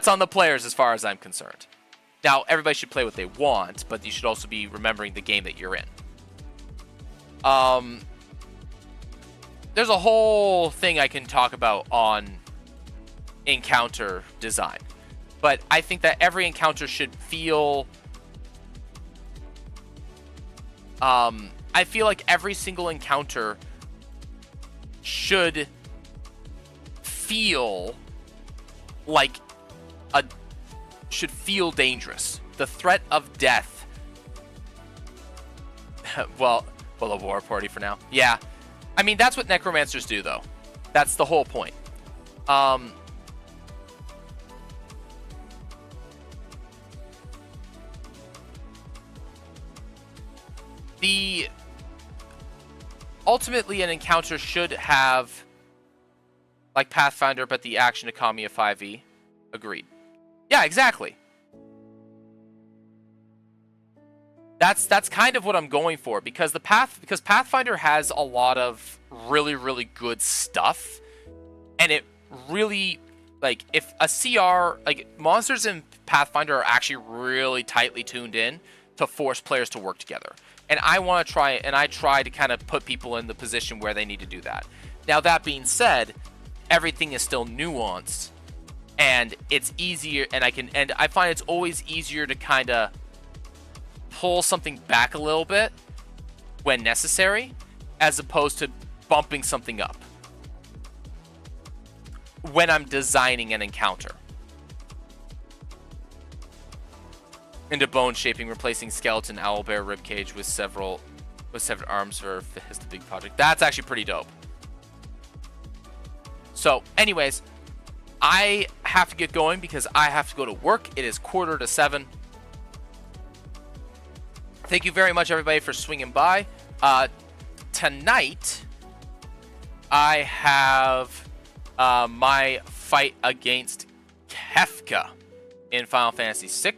on the players as far as I'm concerned. Now, everybody should play what they want, but you should also be remembering the game that you're in. There's a whole thing I can talk about on encounter design, but I think that every encounter should feel... I feel like every single encounter should feel like a should feel dangerous. The threat of death. well, a war party for now. Yeah. I mean, that's what necromancers do, though. That's the whole point. Ultimately, an encounter should have, like Pathfinder, but the action economy of 5e. Agreed. Yeah, exactly. That's kind of what I'm going for, because because Pathfinder has a lot of really, really good stuff, and it really, like, if a CR, like, monsters in Pathfinder are actually really tightly tuned in to force players to work together. And I want to try, and I try to kind of put people in the position where they need to do that. Now, that being said, everything is still nuanced, and it's easier, and I find it's always easier to kind of pull something back a little bit when necessary, as opposed to bumping something up when I'm designing an encounter. Into bone shaping, replacing skeleton owlbear ribcage with several arms for the big project. That's actually pretty dope. So, anyways, I have to get going because I have to go to work. It is 6:45. Thank you very much, everybody, for swinging by. Tonight, I have my fight against Kefka in Final Fantasy VI.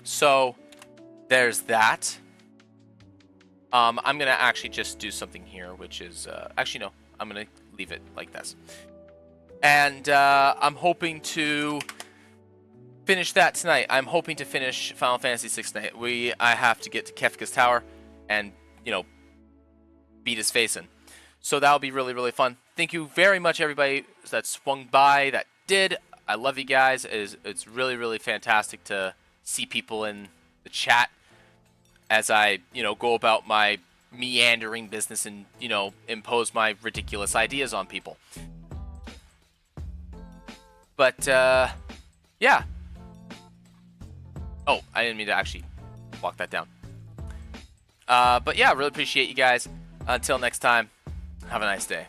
So, there's that. I'm going to actually just do something here, which is... actually, no. I'm going to leave it like this. And I'm hoping to finish that tonight. I'm hoping to finish Final Fantasy VI tonight. I have to get to Kefka's Tower and, you know, beat his face in. So that'll be really, really fun. Thank you very much, everybody that swung by, that did. I love you guys. It's really, really fantastic to see people in the chat as I, you know, go about my meandering business and, you know, impose my ridiculous ideas on people. But, yeah. Oh, I didn't mean to actually walk that down. But yeah, really appreciate you guys. Until next time, have a nice day.